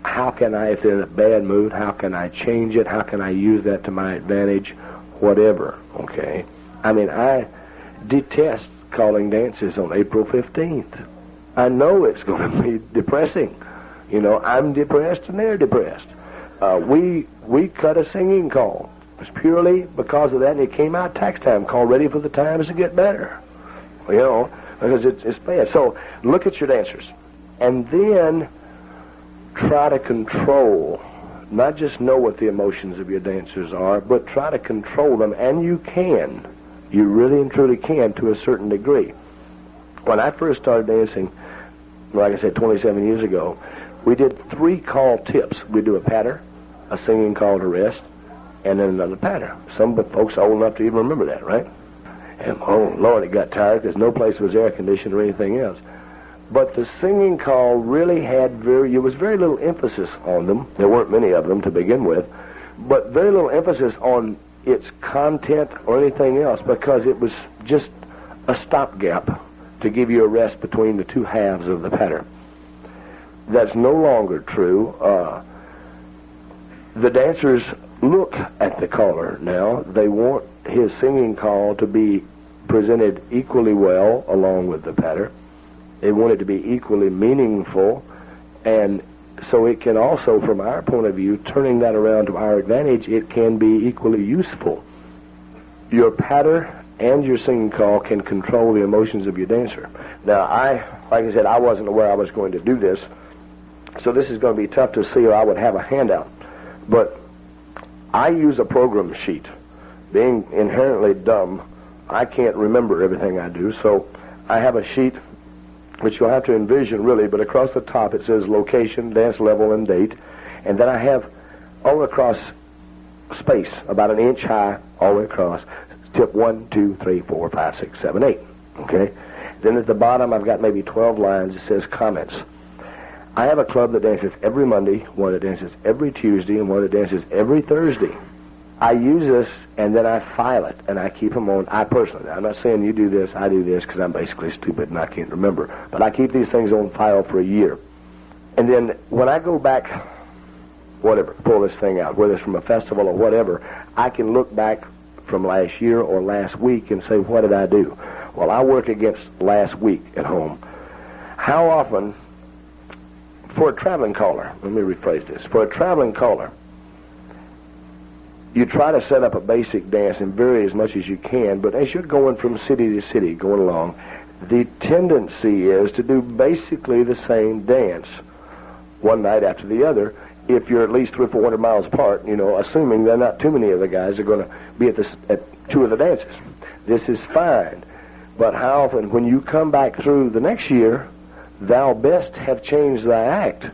Speaker 4: how can I, if they're in a bad mood, how can I change it? How can I use that to my advantage? Whatever, okay? I mean, I detest calling dances on April 15th. I know it's going to be depressing. You know, I'm depressed and they're depressed. We cut a singing call. It was purely because of that, and it came out tax time call, ready for the times to get better. You know, because it's bad. So look at your dancers, and then try to control, not just know what the emotions of your dancers are, but try to control them, and you can. You really and truly can, to a certain degree. When I first started dancing, like I said, 27 years ago, we did 3 call tips. We'd do a patter, a singing call to rest, and then another patter. Some folks are old enough to even remember that, right? And, oh, Lord, it got tired because no place was air conditioned or anything else. But the singing call really had there was very little emphasis on them. There weren't many of them to begin with, but very little emphasis on its content or anything else, because it was just a stopgap to give you a rest between the two halves of the pattern. That's no longer true. The dancers look at the caller now. They want his singing call to be presented equally well along with the pattern. They want it to be equally meaningful, and so it can also, from our point of view, turning that around to our advantage, it can be equally useful. Your patter and your singing call can control the emotions of your dancer. Now, like I said, I wasn't aware I was going to do this, so this is going to be tough to see, or I would have a handout. But I use a program sheet. Being inherently dumb, I can't remember everything I do, so I have a sheet which you'll have to envision, really, but across the top it says location, dance level, and date. And then I have all across space, about an inch high, all the way across, tip 1, 2, 3, 4, 5, 6, 7, 8. Okay? Then at the bottom I've got maybe 12 lines. It says comments. I have a club that dances every Monday, one that dances every Tuesday, and one that dances every Thursday. I use this, and then I file it, and I keep them on. I personally, I'm not saying you do this, I do this, because I'm basically stupid and I can't remember. But I keep these things on file for a year. And then when I go back, whatever, pull this thing out, whether it's from a festival or whatever, I can look back from last year or last week and say, what did I do? Well, I work against last week at home. How often, for a traveling caller, let me rephrase this, for a traveling caller, you try to set up a basic dance and vary as much as you can, but as you're going from city to city, going along, the tendency is to do basically the same dance one night after the other, if you're at least 300 or 400 miles apart, assuming that not too many of the guys are going to be at two of the dances. This is fine. But how often, when you come back through the next year, thou best have changed thy act,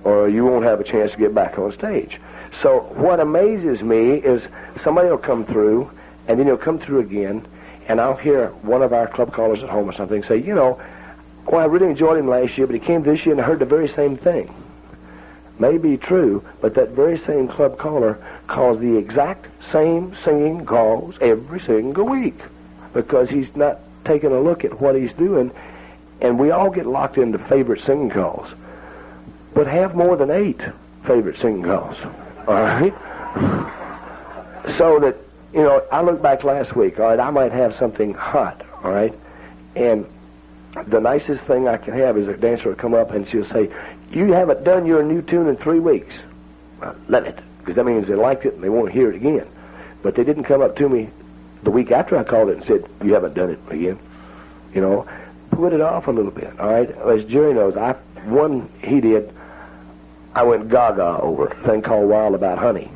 Speaker 4: or you won't have a chance to get back on stage. So what amazes me is somebody will come through, and then he'll come through again, and I'll hear one of our club callers at home or something say, well, I really enjoyed him last year, but he came this year and I heard the very same thing. May be true, but that very same club caller calls the exact same singing calls every single week, because he's not taking a look at what he's doing, and we all get locked into favorite singing calls. But have more than 8 favorite singing calls. All right? So that, I look back last week, all right, I might have something hot, all right? And the nicest thing I can have is a dancer will come up and she'll say, you haven't done your new tune in 3 weeks. Well, let it, because that means they liked it and they want to hear it again. But they didn't come up to me the week after I called it and said, you haven't done it again. Put it off a little bit, all right? As Jerry knows, one he did, I went gaga over a thing called Wild About Honey.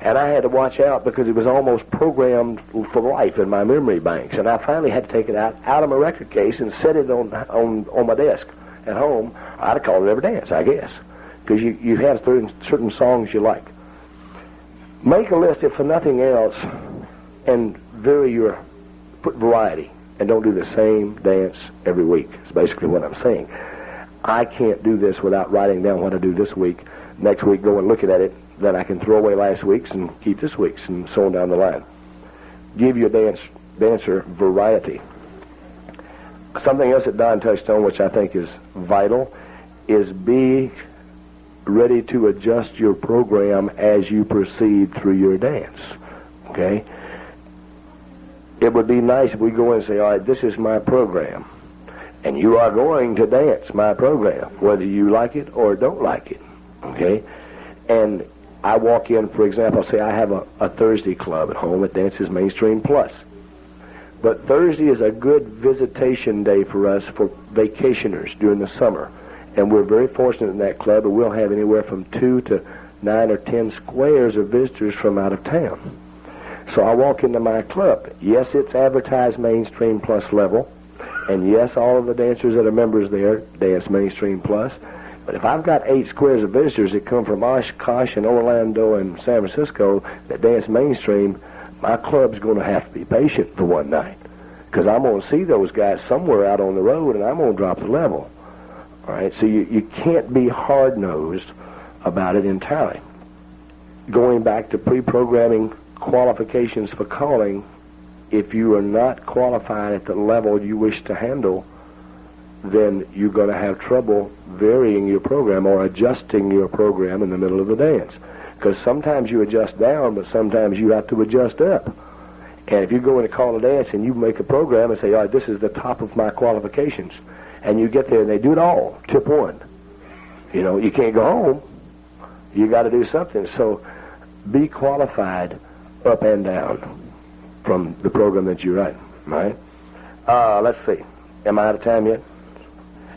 Speaker 4: And I had to watch out because it was almost programmed for life in my memory banks. And I finally had to take it out of my record case and set it on my desk at home. I'd have called it every dance, I guess, because you have certain songs you like. Make a list, if for nothing else, and put variety, and don't do the same dance every week. That's basically what I'm saying. I can't do this without writing down what I do this week. Next week, go and look at it. Then I can throw away last week's and keep this week's, and so on down the line. Give your dancer variety. Something else that Don touched on, which I think is vital, is be ready to adjust your program as you proceed through your dance. Okay? It would be nice if we go in and say, all right, this is my program, and you are going to dance my program, whether you like it or don't like it. Okay? And I walk in, for example, say I have a Thursday club at home that dances Mainstream Plus. But Thursday is a good visitation day for us for vacationers during the summer. And we're very fortunate in that club that we'll have anywhere from 2 to 9 or 10 squares of visitors from out of town. So I walk into my club. Yes, it's advertised Mainstream Plus level. And yes, all of the dancers that are members there dance Mainstream Plus. But if I've got 8 squares of visitors that come from Oshkosh and Orlando and San Francisco that dance Mainstream, my club's going to have to be patient for one night, because I'm going to see those guys somewhere out on the road, and I'm going to drop the level. All right, so you can't be hard-nosed about it entirely. Going back to pre-programming qualifications for calling, if you are not qualified at the level you wish to handle, then you're going to have trouble varying your program or adjusting your program in the middle of the dance. Because sometimes you adjust down, but sometimes you have to adjust up. And if you go in to call a dance and you make a program and say, all right, this is the top of my qualifications, and you get there and they do it all, tip one. You know, you can't go home. You got to do something. So be qualified up and down from the program that you write. All right? Let's see. Am I out of time yet?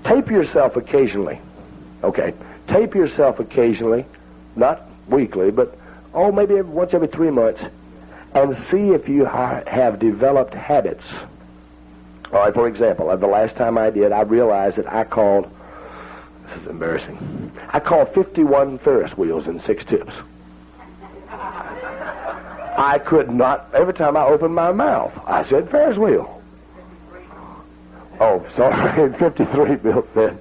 Speaker 4: Tape yourself occasionally. Okay. Tape yourself occasionally, not weekly, but maybe once every 3 months, and see if you have developed habits. All right, for example, the last time I did, I realized that I called, this is embarrassing, I called 51 Ferris wheels in 6 tips. I could not, every time I opened my mouth, I said Ferris wheel. Oh, sorry, 53, Bill said.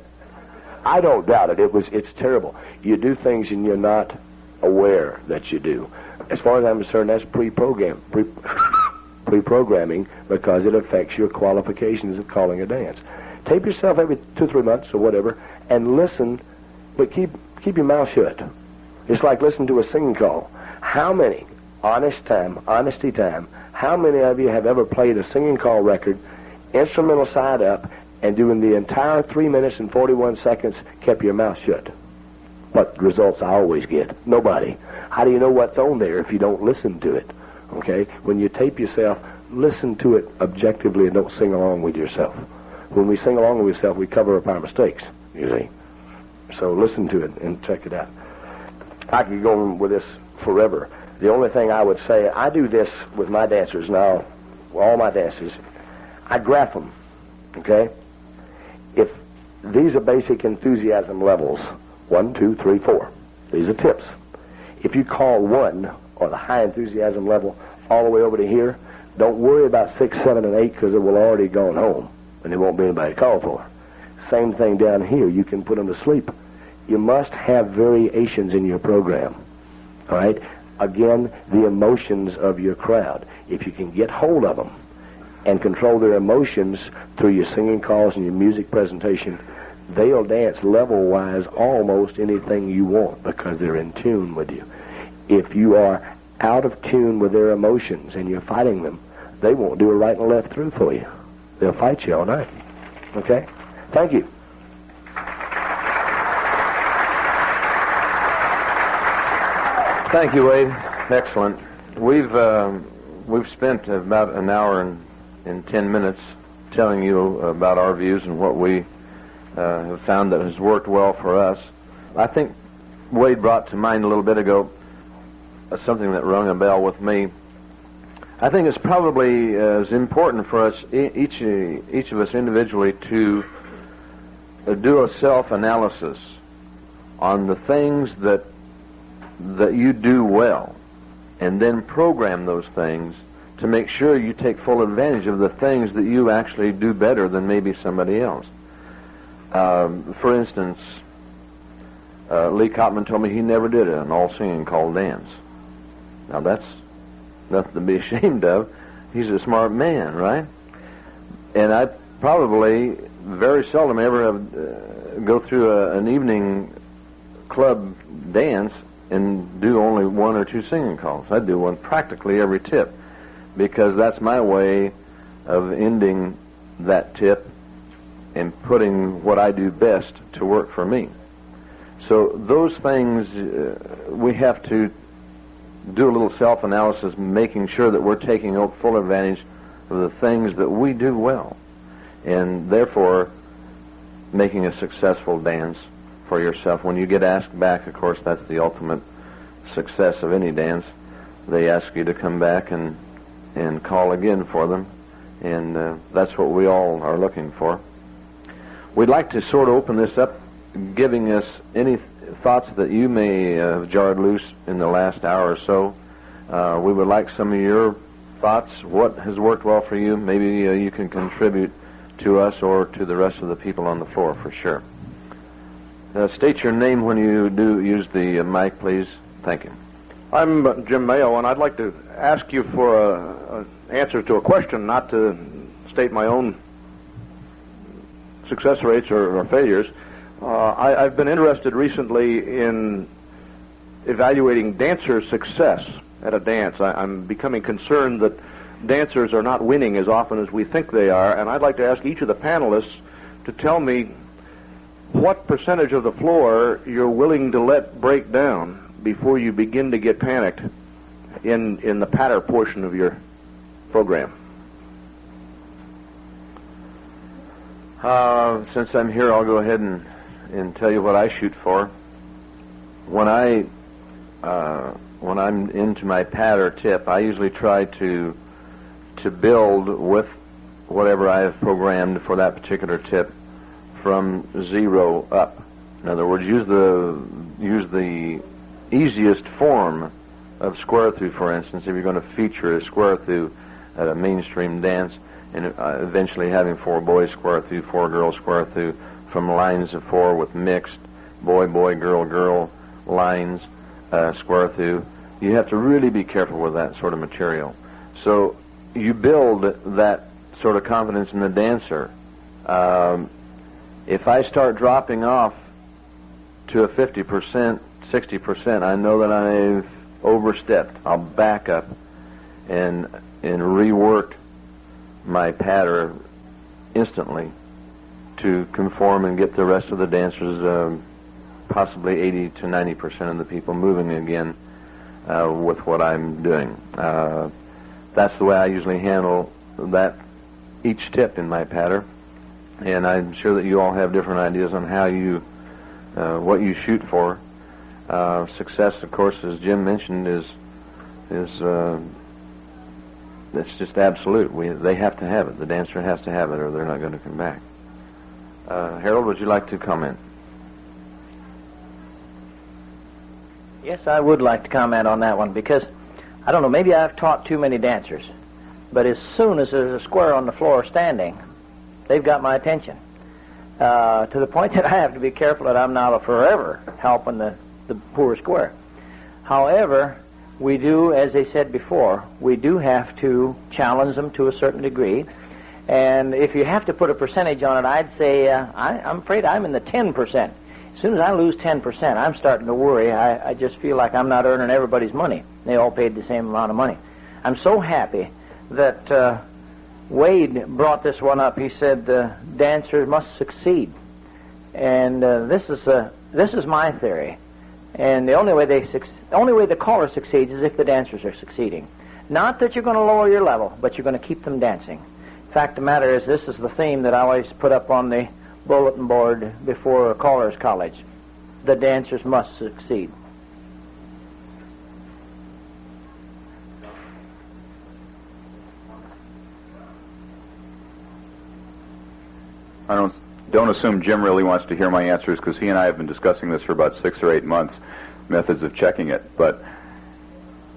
Speaker 4: I don't doubt it. It's terrible. You do things and you're not aware that you do. As far as I'm concerned, that's pre-programming because it affects your qualifications of calling a dance. Tape yourself every 2-3 months or whatever and listen, but keep your mouth shut. It's like listening to a singing call. How many, honesty time, how many of you have ever played a singing call record, instrumental side up, and doing the entire 3 minutes and 41 seconds kept your mouth shut? What results I always get? Nobody. How do you know what's on there if you don't listen to it? Okay? When you tape yourself, listen to it objectively and don't sing along with yourself. When we sing along with ourselves, we cover up our mistakes, you see. So listen to it and check it out. I could go on with this forever. The only thing I would say, I do this with my dancers now, all my dancers. I graph them, okay? If these are basic enthusiasm levels, 1, 2, 3, 4. These are tips. If you call 1, or the high enthusiasm level, all the way over to here, don't worry about 6, 7, and 8 because it will already gone home, and there won't be anybody to call for. Same thing down here. You can put them to sleep. You must have variations in your program, all right? Again, the emotions of your crowd. If you can get hold of them and control their emotions through your singing calls and your music presentation, they'll dance level-wise almost anything you want because they're in tune with you. If you are out of tune with their emotions and you're fighting them, they won't do a right and left through for you. They'll fight you all night. Okay? Thank you.
Speaker 1: Thank you, Wade. Excellent. We've spent about an hour and 10 minutes telling you about our views and what we have found that has worked well for us. I think Wade brought to mind a little bit ago something that rung a bell with me. I think it's probably as important for us, each of us individually, to do a self-analysis on the things that you do well, and then program those things to make sure you take full advantage of the things that you actually do better than maybe somebody else. For instance, Lee Cotman told me he never did an all-singing call dance. Now that's nothing to be ashamed of. He's a smart man, right? And I probably very seldom ever have go through an evening club dance and do only 1 or 2 singing calls. I do one practically every tip because that's my way of ending that tip and putting what I do best to work for me. So those things, we have to do a little self-analysis, making sure that we're taking full advantage of the things that we do well, and therefore making a successful dance for yourself. When you get asked back, of course, that's the ultimate success of any dance. They ask you to come back and call again for them, and that's what we all are looking for. We'd like to sort of open this up, giving us any thoughts that you may have jarred loose in the last hour or so. We would like some of your thoughts. What has worked well for you? Maybe you can contribute to us or to the rest of the people on the floor for sure. State your name when you do use the mic, please. Thank you.
Speaker 5: I'm Jim Mayo, and I'd like to ask you for an answer to a question, not to state my own success rates or failures. I've been interested recently in evaluating dancers' success at a dance. I'm becoming concerned that dancers are not winning as often as we think they are, and I'd like to ask each of the panelists to tell me what percentage of the floor you're willing to let break down before you begin to get panicked in the patter portion of your program.
Speaker 1: Since I'm here, I'll go ahead and tell you what I shoot for. When I'm into my patter tip, I usually try to build with whatever I have programmed for that particular tip from 0 up. In other words, use the easiest form of square through, for instance, if you're going to feature a square through at a mainstream dance, and eventually having 4 boys square through, 4 girls square through, from lines of 4 with mixed boy, girl lines square through. You have to really be careful with that sort of material. So you build that sort of confidence in the dancer. If I start dropping off to a 50%, 60%, I know that I've overstepped. I'll back up and rework my patter instantly to conform and get the rest of the dancers, possibly 80 to 90% of the people, moving again with what I'm doing. That's the way I usually handle that each tip in my patter, and I'm sure that you all have different ideas on how you what you shoot for. Success, of course, as Jim mentioned, is it's just absolute. They have to have it. The dancer has to have it, or they're not going to come back. Harold, would you like to comment?
Speaker 2: Yes, I would like to comment on that one, because I don't know, maybe I've taught too many dancers, but as soon as there's a square on the floor standing, they've got my attention, to the point that I have to be careful that I'm not forever helping the poor square. However, we do, as they said before, we do have to challenge them to a certain degree, and if you have to put a percentage on it, I'd say I'm afraid I'm in the 10%. As soon as I lose 10%, I'm starting to worry. I just feel like I'm not earning everybody's money. They all paid the same amount of money. I'm so happy that Wade brought this one up. He said dancers must succeed, and this is my theory. And the only way the caller succeeds is if the dancers are succeeding. Not that you're going to lower your level, but you're going to keep them dancing. The fact of the matter is, this is the theme that I always put up on the bulletin board before a caller's college. The dancers must succeed.
Speaker 3: I don't assume Jim really wants to hear my answers, because he and I have been discussing this for about 6 or 8 months, methods of checking it. But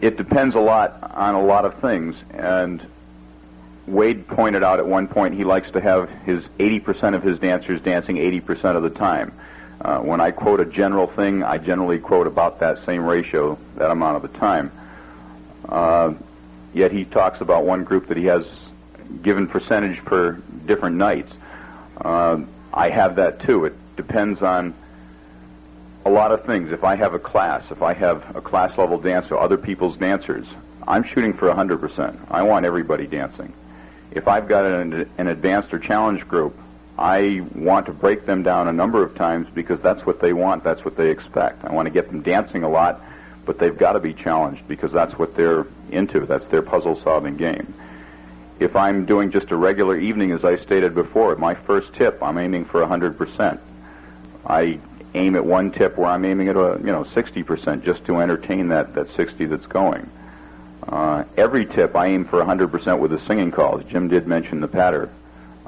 Speaker 3: it depends a lot on a lot of things, and Wade pointed out at one point he likes to have his 80% of his dancers dancing 80% of the time. When I quote a general thing, I generally quote about that same ratio, that amount of the time. Yet he talks about one group that he has given percentage per different nights. I have that too. It depends on a lot of things. If I have a class level dancer, other people's dancers, I'm shooting for 100%. I want everybody dancing. If I've got an advanced or challenge group, I want to break them down a number of times, because that's what they want, that's what they expect. I want to get them dancing a lot, but they've got to be challenged, because that's what they're into. That's their puzzle-solving game. If I'm doing just a regular evening, as I stated before, my first tip, I'm aiming for 100%. I aim at one tip where I'm aiming at 60%, just to entertain that 60 that's going. Every tip I aim for 100% with the singing calls. Jim did mention the patter,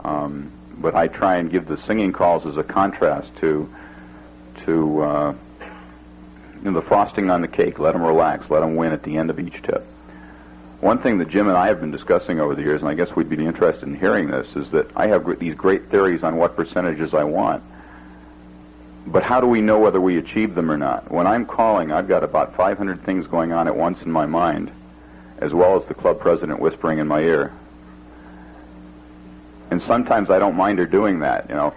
Speaker 3: but I try and give the singing calls as a contrast to the frosting on the cake. Let them relax, let them win at the end of each tip. One thing that Jim and I have been discussing over the years, and I guess we'd be interested in hearing this, is that I have these great theories on what percentages I want. But how do we know whether we achieved them or not? When I'm calling, I've got about 500 things going on at once in my mind, as well as the club president whispering in my ear. And sometimes I don't mind her doing that, you know.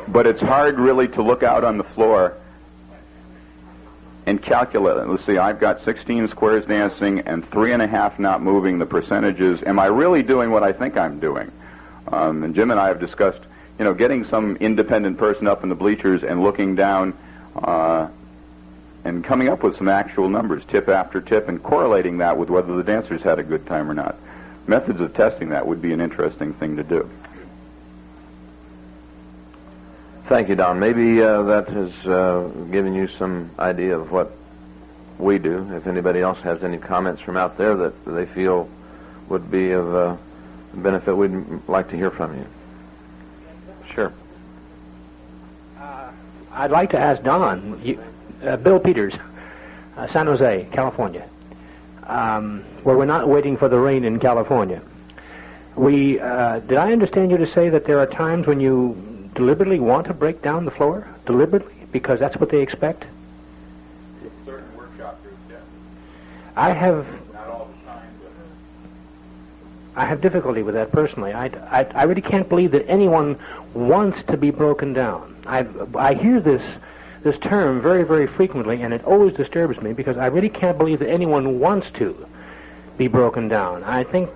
Speaker 3: But it's hard really to look out on the floor and calculate it. Let's see, I've got 16 squares dancing and 3.5 not moving. The percentages, am I really doing what I think I'm doing? And Jim and I have discussed, you know, getting some independent person up in the bleachers and looking down and coming up with some actual numbers, tip after tip, and correlating that with whether the dancers had a good time or not. Methods of testing that would be an interesting thing to do.
Speaker 1: Thank you, Don. Maybe that has given you some idea of what we do. If anybody else has any comments from out there that they feel would be of benefit, we'd like to hear from you. Sure.
Speaker 6: I'd like to ask Don, Bill Peters, San Jose, California, where we're not waiting for the rain in California. Did I understand you to say that there are times when you deliberately want to break down the floor? Deliberately? Because that's what they expect?
Speaker 3: Certain workshop groups, yes.
Speaker 6: I have...
Speaker 3: Not all the time, but...
Speaker 6: I have difficulty with that personally. I really can't believe that anyone wants to be broken down. I hear this term very, very frequently, and it always disturbs me because I really can't believe that anyone wants to be broken down. I think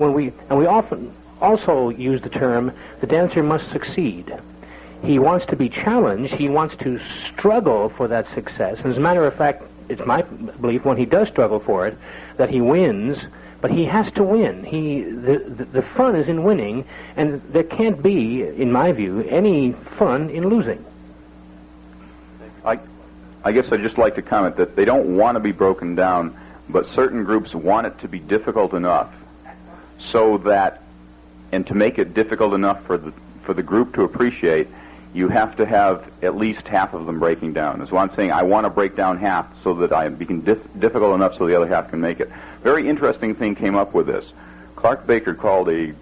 Speaker 6: we often also use the term, the dancer must succeed. He wants to be challenged. He wants to struggle for that success. And as a matter of fact, it's my belief when he does struggle for it, that he wins, but he has to win. The fun is in winning, and there can't be, in my view, any fun in losing.
Speaker 3: I guess I'd just like to comment that they don't want to be broken down, but certain groups want it to be difficult enough so that, and to make it difficult enough for the group to appreciate, you have to have at least half of them breaking down. That's why I'm saying I want to break down half so that I become difficult enough so the other half can make it. Very interesting thing came up with this. Clark Baker called a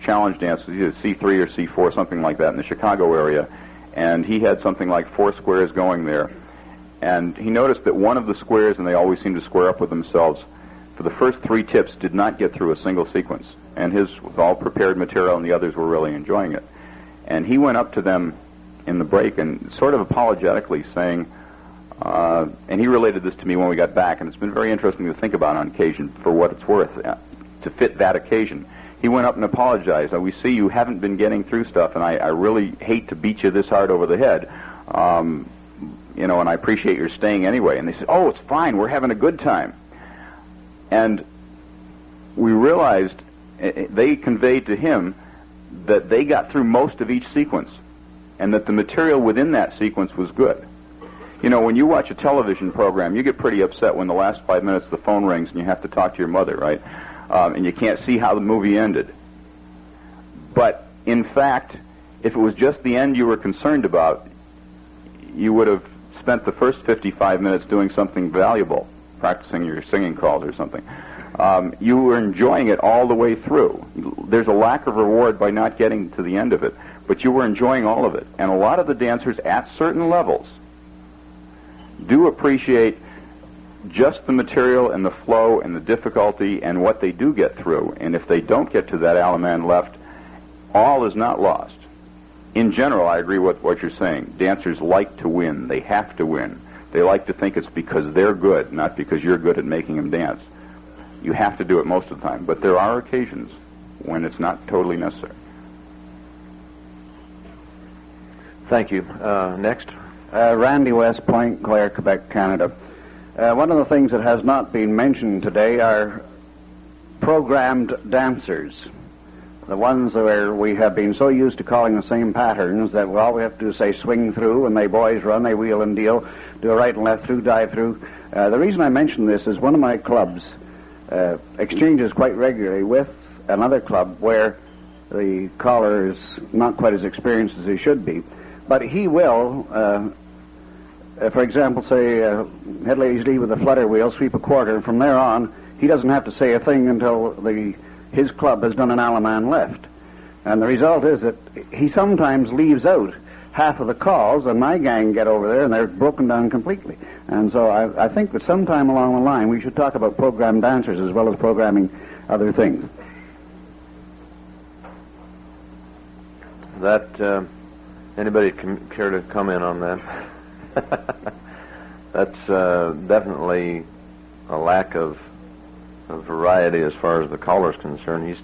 Speaker 3: challenge dance, either C3 or C4, something like that, in the Chicago area, and he had something like 4 squares going there. And he noticed that one of the squares, and they always seem to square up with themselves, for the first 3 tips did not get through a single sequence. And his was all prepared material, and the others were really enjoying it. And he went up to them in the break and sort of apologetically saying, and he related this to me when we got back, and it's been very interesting to think about on occasion for what it's worth, to fit that occasion. He went up and apologized. We see you haven't been getting through stuff, and I really hate to beat you this hard over the head. You know, and I appreciate your staying anyway. And they said, oh, it's fine, we're having a good time. And we realized, they conveyed to him that they got through most of each sequence, and that the material within that sequence was good. You know, when you watch a television program, you get pretty upset when the last 5 minutes the phone rings and you have to talk to your mother, right? And you can't see how the movie ended. But, in fact, if it was just the end you were concerned about, you would have spent the first 55 minutes doing something valuable, practicing your singing calls or something. You were enjoying it all the way through. There's a lack of reward by not getting to the end of it, but you were enjoying all of it. And a lot of the dancers at certain levels do appreciate just the material and the flow and the difficulty and what they do get through. And if they don't get to that Alaman left, all is not lost. In general, I agree with what you're saying. Dancers like to win. They have to win. They like to think it's because they're good, not because you're good at making them dance. You have to do it most of the time, but there are occasions when it's not totally necessary.
Speaker 1: Thank you. Next.
Speaker 7: Randy West Point, Clare, Quebec, Canada. One of the things that has not been mentioned today are programmed dancers. The ones where we have been so used to calling the same patterns that all we have to do is say swing through, and they boys run, they wheel and deal, do a right and left through, dive through. The reason I mention this is one of my clubs exchanges quite regularly with another club where the caller is not quite as experienced as he should be. But he will, for example, say, head ladies lead with a flutter wheel, sweep a quarter, and from there on, he doesn't have to say a thing until his club has done an Alaman left. And the result is that he sometimes leaves out half of the calls, and my gang get over there, and they're broken down completely. And so I think that sometime along the line we should talk about program dancers as well as programming other things.
Speaker 1: That, anybody care to comment on that? That's definitely a lack of variety as far as the caller's concerned.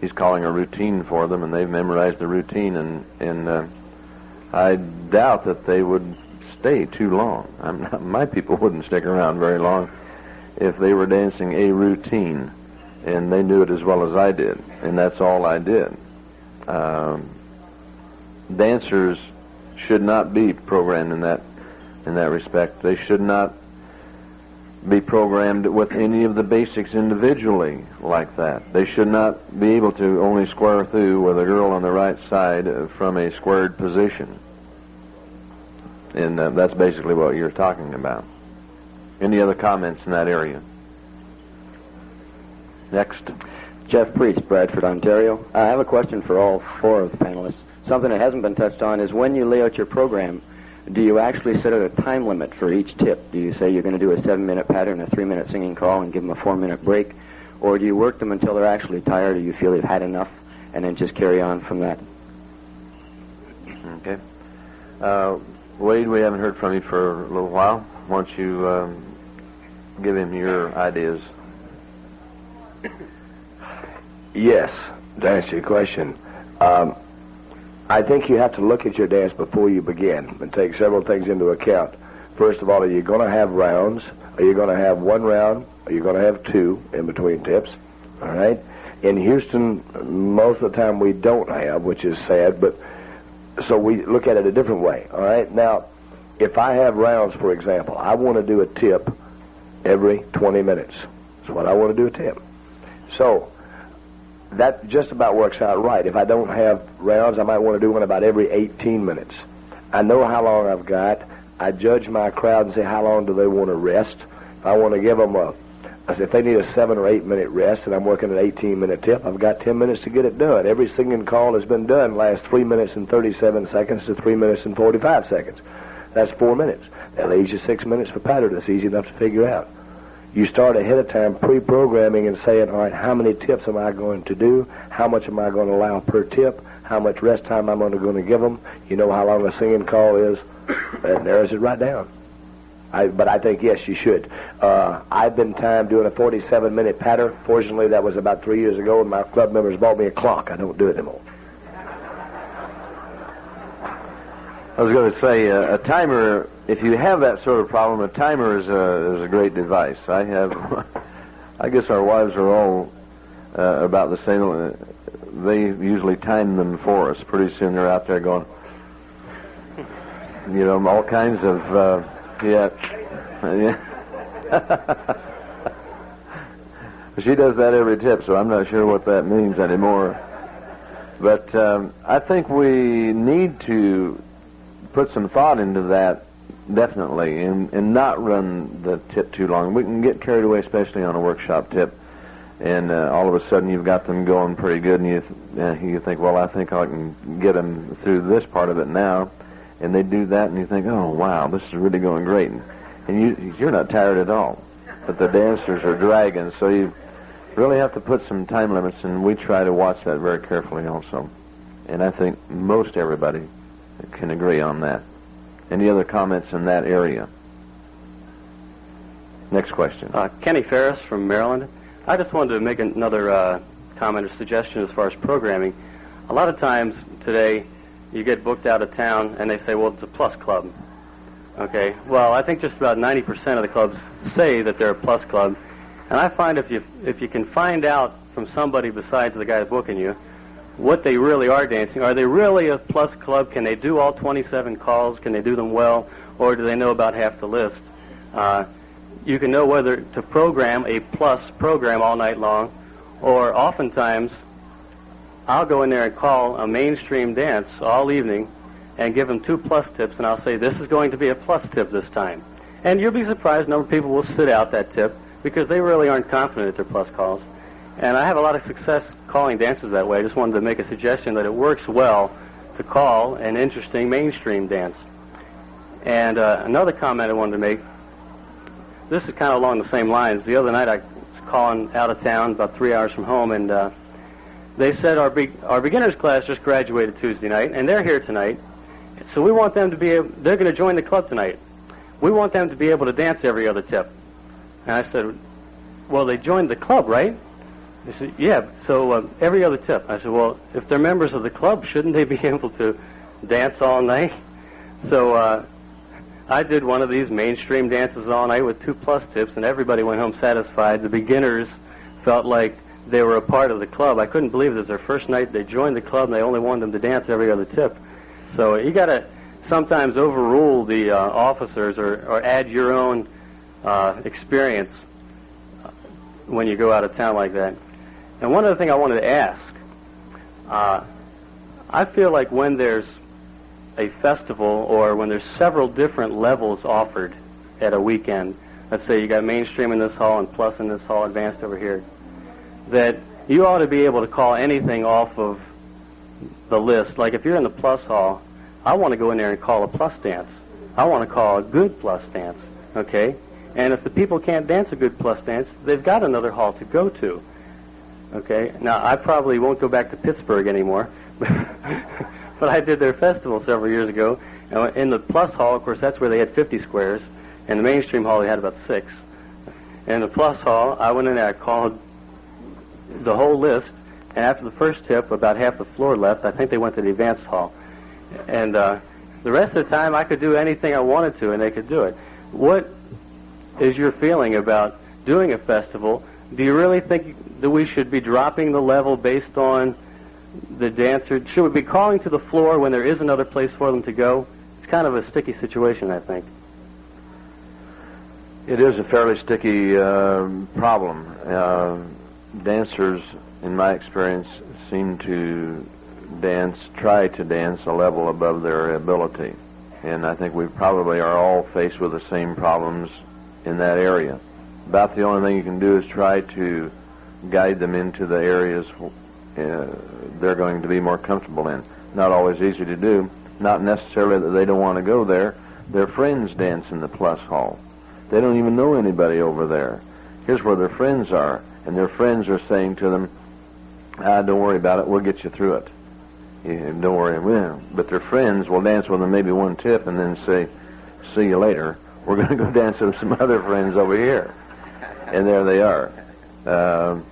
Speaker 1: He's calling a routine for them, and they've memorized the routine, and I doubt that they would stay too long. My people wouldn't stick around very long if they were dancing a routine, and they knew it as well as I did, and that's all I did. Dancers should not be programmed in that respect. They should not be programmed with any of the basics individually like that. They should not be able to only square through with a girl on the right side from a squared position. And that's basically what you're talking about. Any other comments in that area? Next.
Speaker 8: Jeff Priest, Bradford, Ontario. I have a question for all four of the panelists. Something that hasn't been touched on is when you lay out your program, do you actually set out a time limit for each tip? Do you say you're going to do a 7-minute pattern, a 3-minute singing call, and give them a 4-minute break? Or do you work them until they're actually tired, or you feel they've had enough, and then just carry on from that?
Speaker 1: Okay. Wade, we haven't heard from you for a little while. Why don't you give him your ideas?
Speaker 4: Yes, to answer your question. I think you have to look at your dance before you begin and take several things into account. First of all, are you going to have rounds? Are you going to have one round? Are you going to have two in between tips? All right? In Houston, most of the time we don't have, which is sad, but so we look at it a different way. All right? Now, if I have rounds, for example, I want to do a tip every 20 minutes. That's what I want to do a tip. So that just about works out right. If I don't have rounds, I might want to do one about every 18 minutes. I know how long I've got. I judge my crowd and say how long do they want to rest. If I want to give them if they need a 7 or 8 minute rest and I'm working an 18-minute tip, I've got 10 minutes to get it done. Every singing call has been done last 3 minutes and 37 seconds to 3 minutes and 45 seconds. That's 4 minutes. That leaves you 6 minutes for pattern. That's easy enough to figure out. You start ahead of time pre-programming and saying, all right, how many tips am I going to do? How much am I going to allow per tip? How much rest time I'm going to give them? You know how long a singing call is. That narrows it right down. But I think, yes, you should. I've been time doing a 47-minute pattern. Fortunately, that was about 3 years ago, and my club members bought me a clock. I don't do it anymore.
Speaker 1: I was going to say, a timer, if you have that sort of problem, a timer is a great device. I guess our wives are all about the same. They usually time them for us. Pretty soon they're out there going, all kinds of, yeah. She does that every tip, so I'm not sure what that means anymore. But I think we need to put some thought into that, definitely, and not run the tip too long. We can get carried away, especially on a workshop tip, and all of a sudden you've got them going pretty good, and you think, well, I think I can get them through this part of it now, and they do that, and you think, oh, wow, this is really going great, and you're not tired at all, but the dancers are dragging, so you really have to put some time limits, and we try to watch that very carefully also, and I think most everybody can agree on that. Any other comments in that area? Next question.
Speaker 9: Kenny Ferris from Maryland. I just wanted to make another comment or suggestion as far as programming. A lot of times today, you get booked out of town and they say, well, it's a plus club. Okay, well, I think just about 90% of the clubs say that they're a plus club. And I find if you can find out from somebody besides the guy booking you what they really are dancing. Are they really a plus club? Can they do all 27 calls? Can they do them well? Or do they know about half the list? You can know whether to program a plus program all night long, or oftentimes I'll go in there and call a mainstream dance all evening and give them 2 plus tips, and I'll say, this is going to be a plus tip this time. And you'll be surprised, a number of people will sit out that tip because they really aren't confident at their plus calls. And I have a lot of success calling dances that way. I just wanted to make a suggestion that it works well to call an interesting mainstream dance. And another comment I wanted to make, this is kind of along the same lines. The other night I was calling out of town, about 3 hours from home, and they said our beginners class just graduated Tuesday night, and they're here tonight. So we want them to be able, they're going to join the club tonight. We want them to be able to dance every other tip. And I said, well, they joined the club, right? They said, yeah, so every other tip. I said, well, if they're members of the club, shouldn't they be able to dance all night? So I did one of these mainstream dances all night with 2+ tips, and everybody went home satisfied. The beginners felt like they were a part of the club. I couldn't believe it was their first night. They joined the club, and they only wanted them to dance every other tip. So you got to sometimes overrule the officers or add your own experience when you go out of town like that. And one other thing I wanted to ask, I feel like when there's a festival or when there's several different levels offered at a weekend, let's say you got mainstream in this hall and plus in this hall, advanced over here, that you ought to be able to call anything off of the list. Like if you're in the plus hall, I want to go in there and call a plus dance. I want to call a good plus dance, okay? And if the people can't dance a good plus dance, they've got another hall to go to, okay? Now, I probably won't go back to Pittsburgh anymore, but I did their festival several years ago. And in the plus hall, of course, that's where they had 50 squares. In the mainstream hall, they had about 6. In the plus hall, I went in there, I called the whole list, and after the first tip, about half the floor left. I think they went to the advanced hall. And the rest of the time, I could do anything I wanted to, and they could do it. What is your feeling about doing a festival? Do you really think that we should be dropping the level based on the dancer? Should we be calling to the floor when there is another place for them to go? It's kind of a sticky situation, I think.
Speaker 1: It is a fairly sticky problem. Dancers, in my experience, seem to try to dance a level above their ability. And I think we probably are all faced with the same problems in that area. About the only thing you can do is try to guide them into the areas they're going to be more comfortable in. Not always easy to do. Not necessarily that they don't want to go there. Their friends dance in the plus hall. They don't even know anybody over there. Here's where their friends are, and their friends are saying to them, don't worry about it, we'll get you through it. Don't worry. Well, but their friends will dance with them maybe one tip and then say, see you later. We're going to go dance with some other friends over here. And there they are.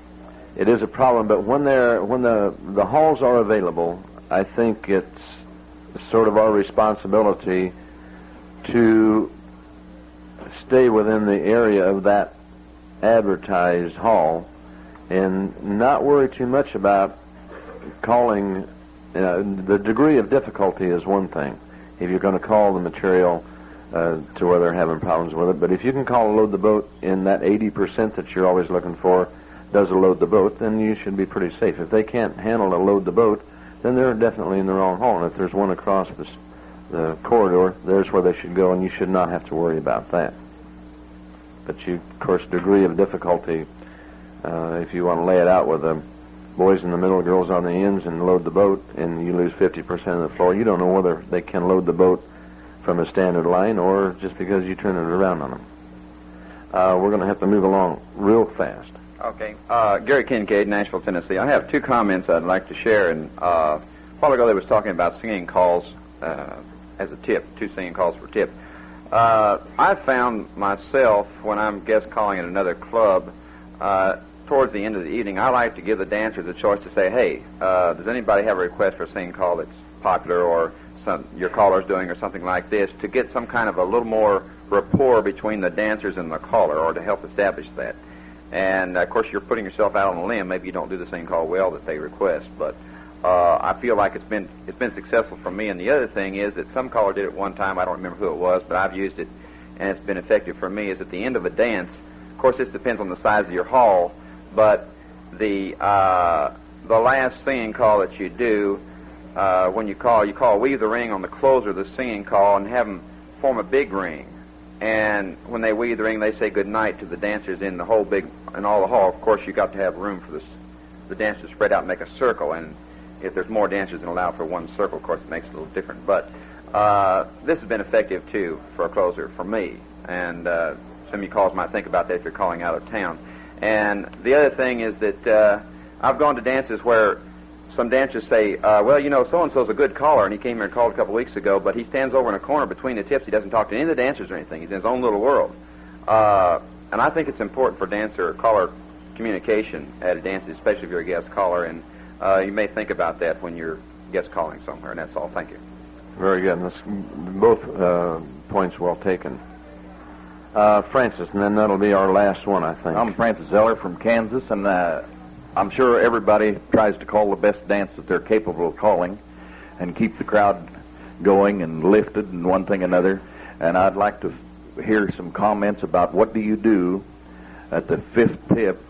Speaker 1: It is a problem, but when the halls are available, I think it's sort of our responsibility to stay within the area of that advertised hall and not worry too much about calling. The degree of difficulty is one thing. If you're going to call the material to where they're having problems with it, but if you can call a load the boat in that 80% that you're always looking for, does a load the boat, then you should be pretty safe. If they can't handle a load the boat, then they're definitely in the wrong hall. And if there's one across the corridor, there's where they should go, and you should not have to worry about that. But you, of course, degree of difficulty, if you want to lay it out with the boys in the middle, girls on the ends, and load the boat, and you lose 50% of the floor, you don't know whether they can load the boat from a standard line or just because you turn it around on them. We're going to have to move along real fast.
Speaker 10: Okay. Gary Kincaid, Nashville, Tennessee. I have 2 comments I'd like to share. And a while ago they was talking about singing calls as a tip, 2 singing calls for tip. I found myself, when I'm guest calling at another club, towards the end of the evening, I like to give the dancers a choice to say, hey, does anybody have a request for a singing call that's popular or your caller's doing or something like this, to get some kind of a little more rapport between the dancers and the caller, or to help establish that. And, of course, you're putting yourself out on a limb. Maybe you don't do the singing call well that they request, but I feel like it's been successful for me. And the other thing is that some caller did it one time. I don't remember who it was, but I've used it, and it's been effective for me. Is at the end of a dance, of course, this depends on the size of your hall, but the last singing call that you do, when you call Weave the Ring on the closer of the singing call and have them form a big ring. and when they weave the ring, they say good night to the dancers in the whole in all the hall. Of course, you got to have room for the dancers to spread out and make a circle, and if there's more dancers than allowed for one circle, of course, it makes it a little different. But this has been effective, too, for a closer, for me. And some of you calls might think about that if you're calling out of town. And the other thing is that I've gone to dances where some dancers say, well, you know, so-and-so's a good caller, and he came here and called a couple weeks ago, but he stands over in a corner between the tips. He doesn't talk to any of the dancers or anything. He's in his own little world. And I think it's important for dancer-caller communication at a dance, especially if you're a guest caller, and you may think about that when you're guest calling somewhere, and that's all. Thank you.
Speaker 1: Very good. Both points well taken. Francis, and then that'll be our last one, I think.
Speaker 11: I'm Francis Zeller from Kansas, and I'm sure everybody tries to call the best dance that they're capable of calling and keep the crowd going and lifted and one thing another. And I'd like to hear some comments about what do you do at the fifth tip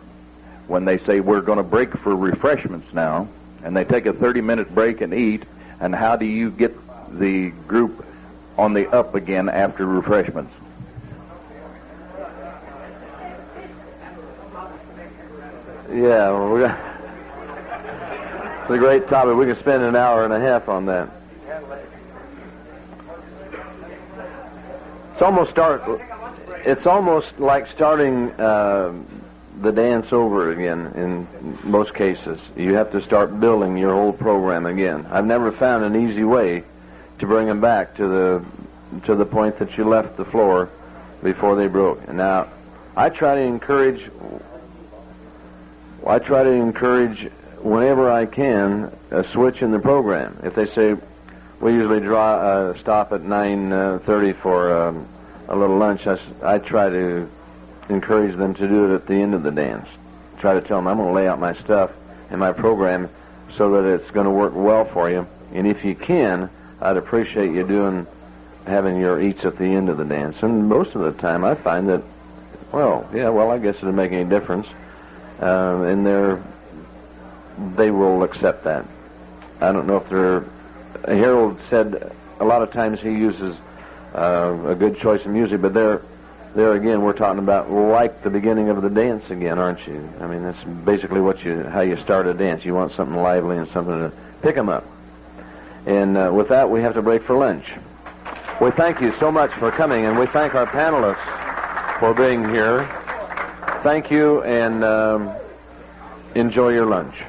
Speaker 11: when they say we're going to break for refreshments now, and they take a 30-minute break and eat, and how do you get the group on the up again after refreshments?
Speaker 1: Yeah, well, it's a great topic. We can spend an hour and a half on that. It's almost like starting the dance over again in most cases. You have to start building your whole program again. I've never found an easy way to bring them back to the point that you left the floor before they broke. And now, I try to encourage whenever I can a switch in the program. If they say we usually stop at 9:30 for a little lunch, I try to encourage them to do it at the end of the dance. Try to tell them I'm going to lay out my stuff and my program so that it's going to work well for you. And if you can, I'd appreciate you having your eats at the end of the dance. And most of the time, I find that, I guess it doesn't make any difference. And they will accept that. I don't know if Harold said a lot of times he uses a good choice of music, but there again, we're talking about like the beginning of the dance again, aren't you? I mean, that's basically how you start a dance. You want something lively and something to pick them up. And with that, we have to break for lunch. We thank you so much for coming, and we thank our panelists for being here. Thank you, and enjoy your lunch.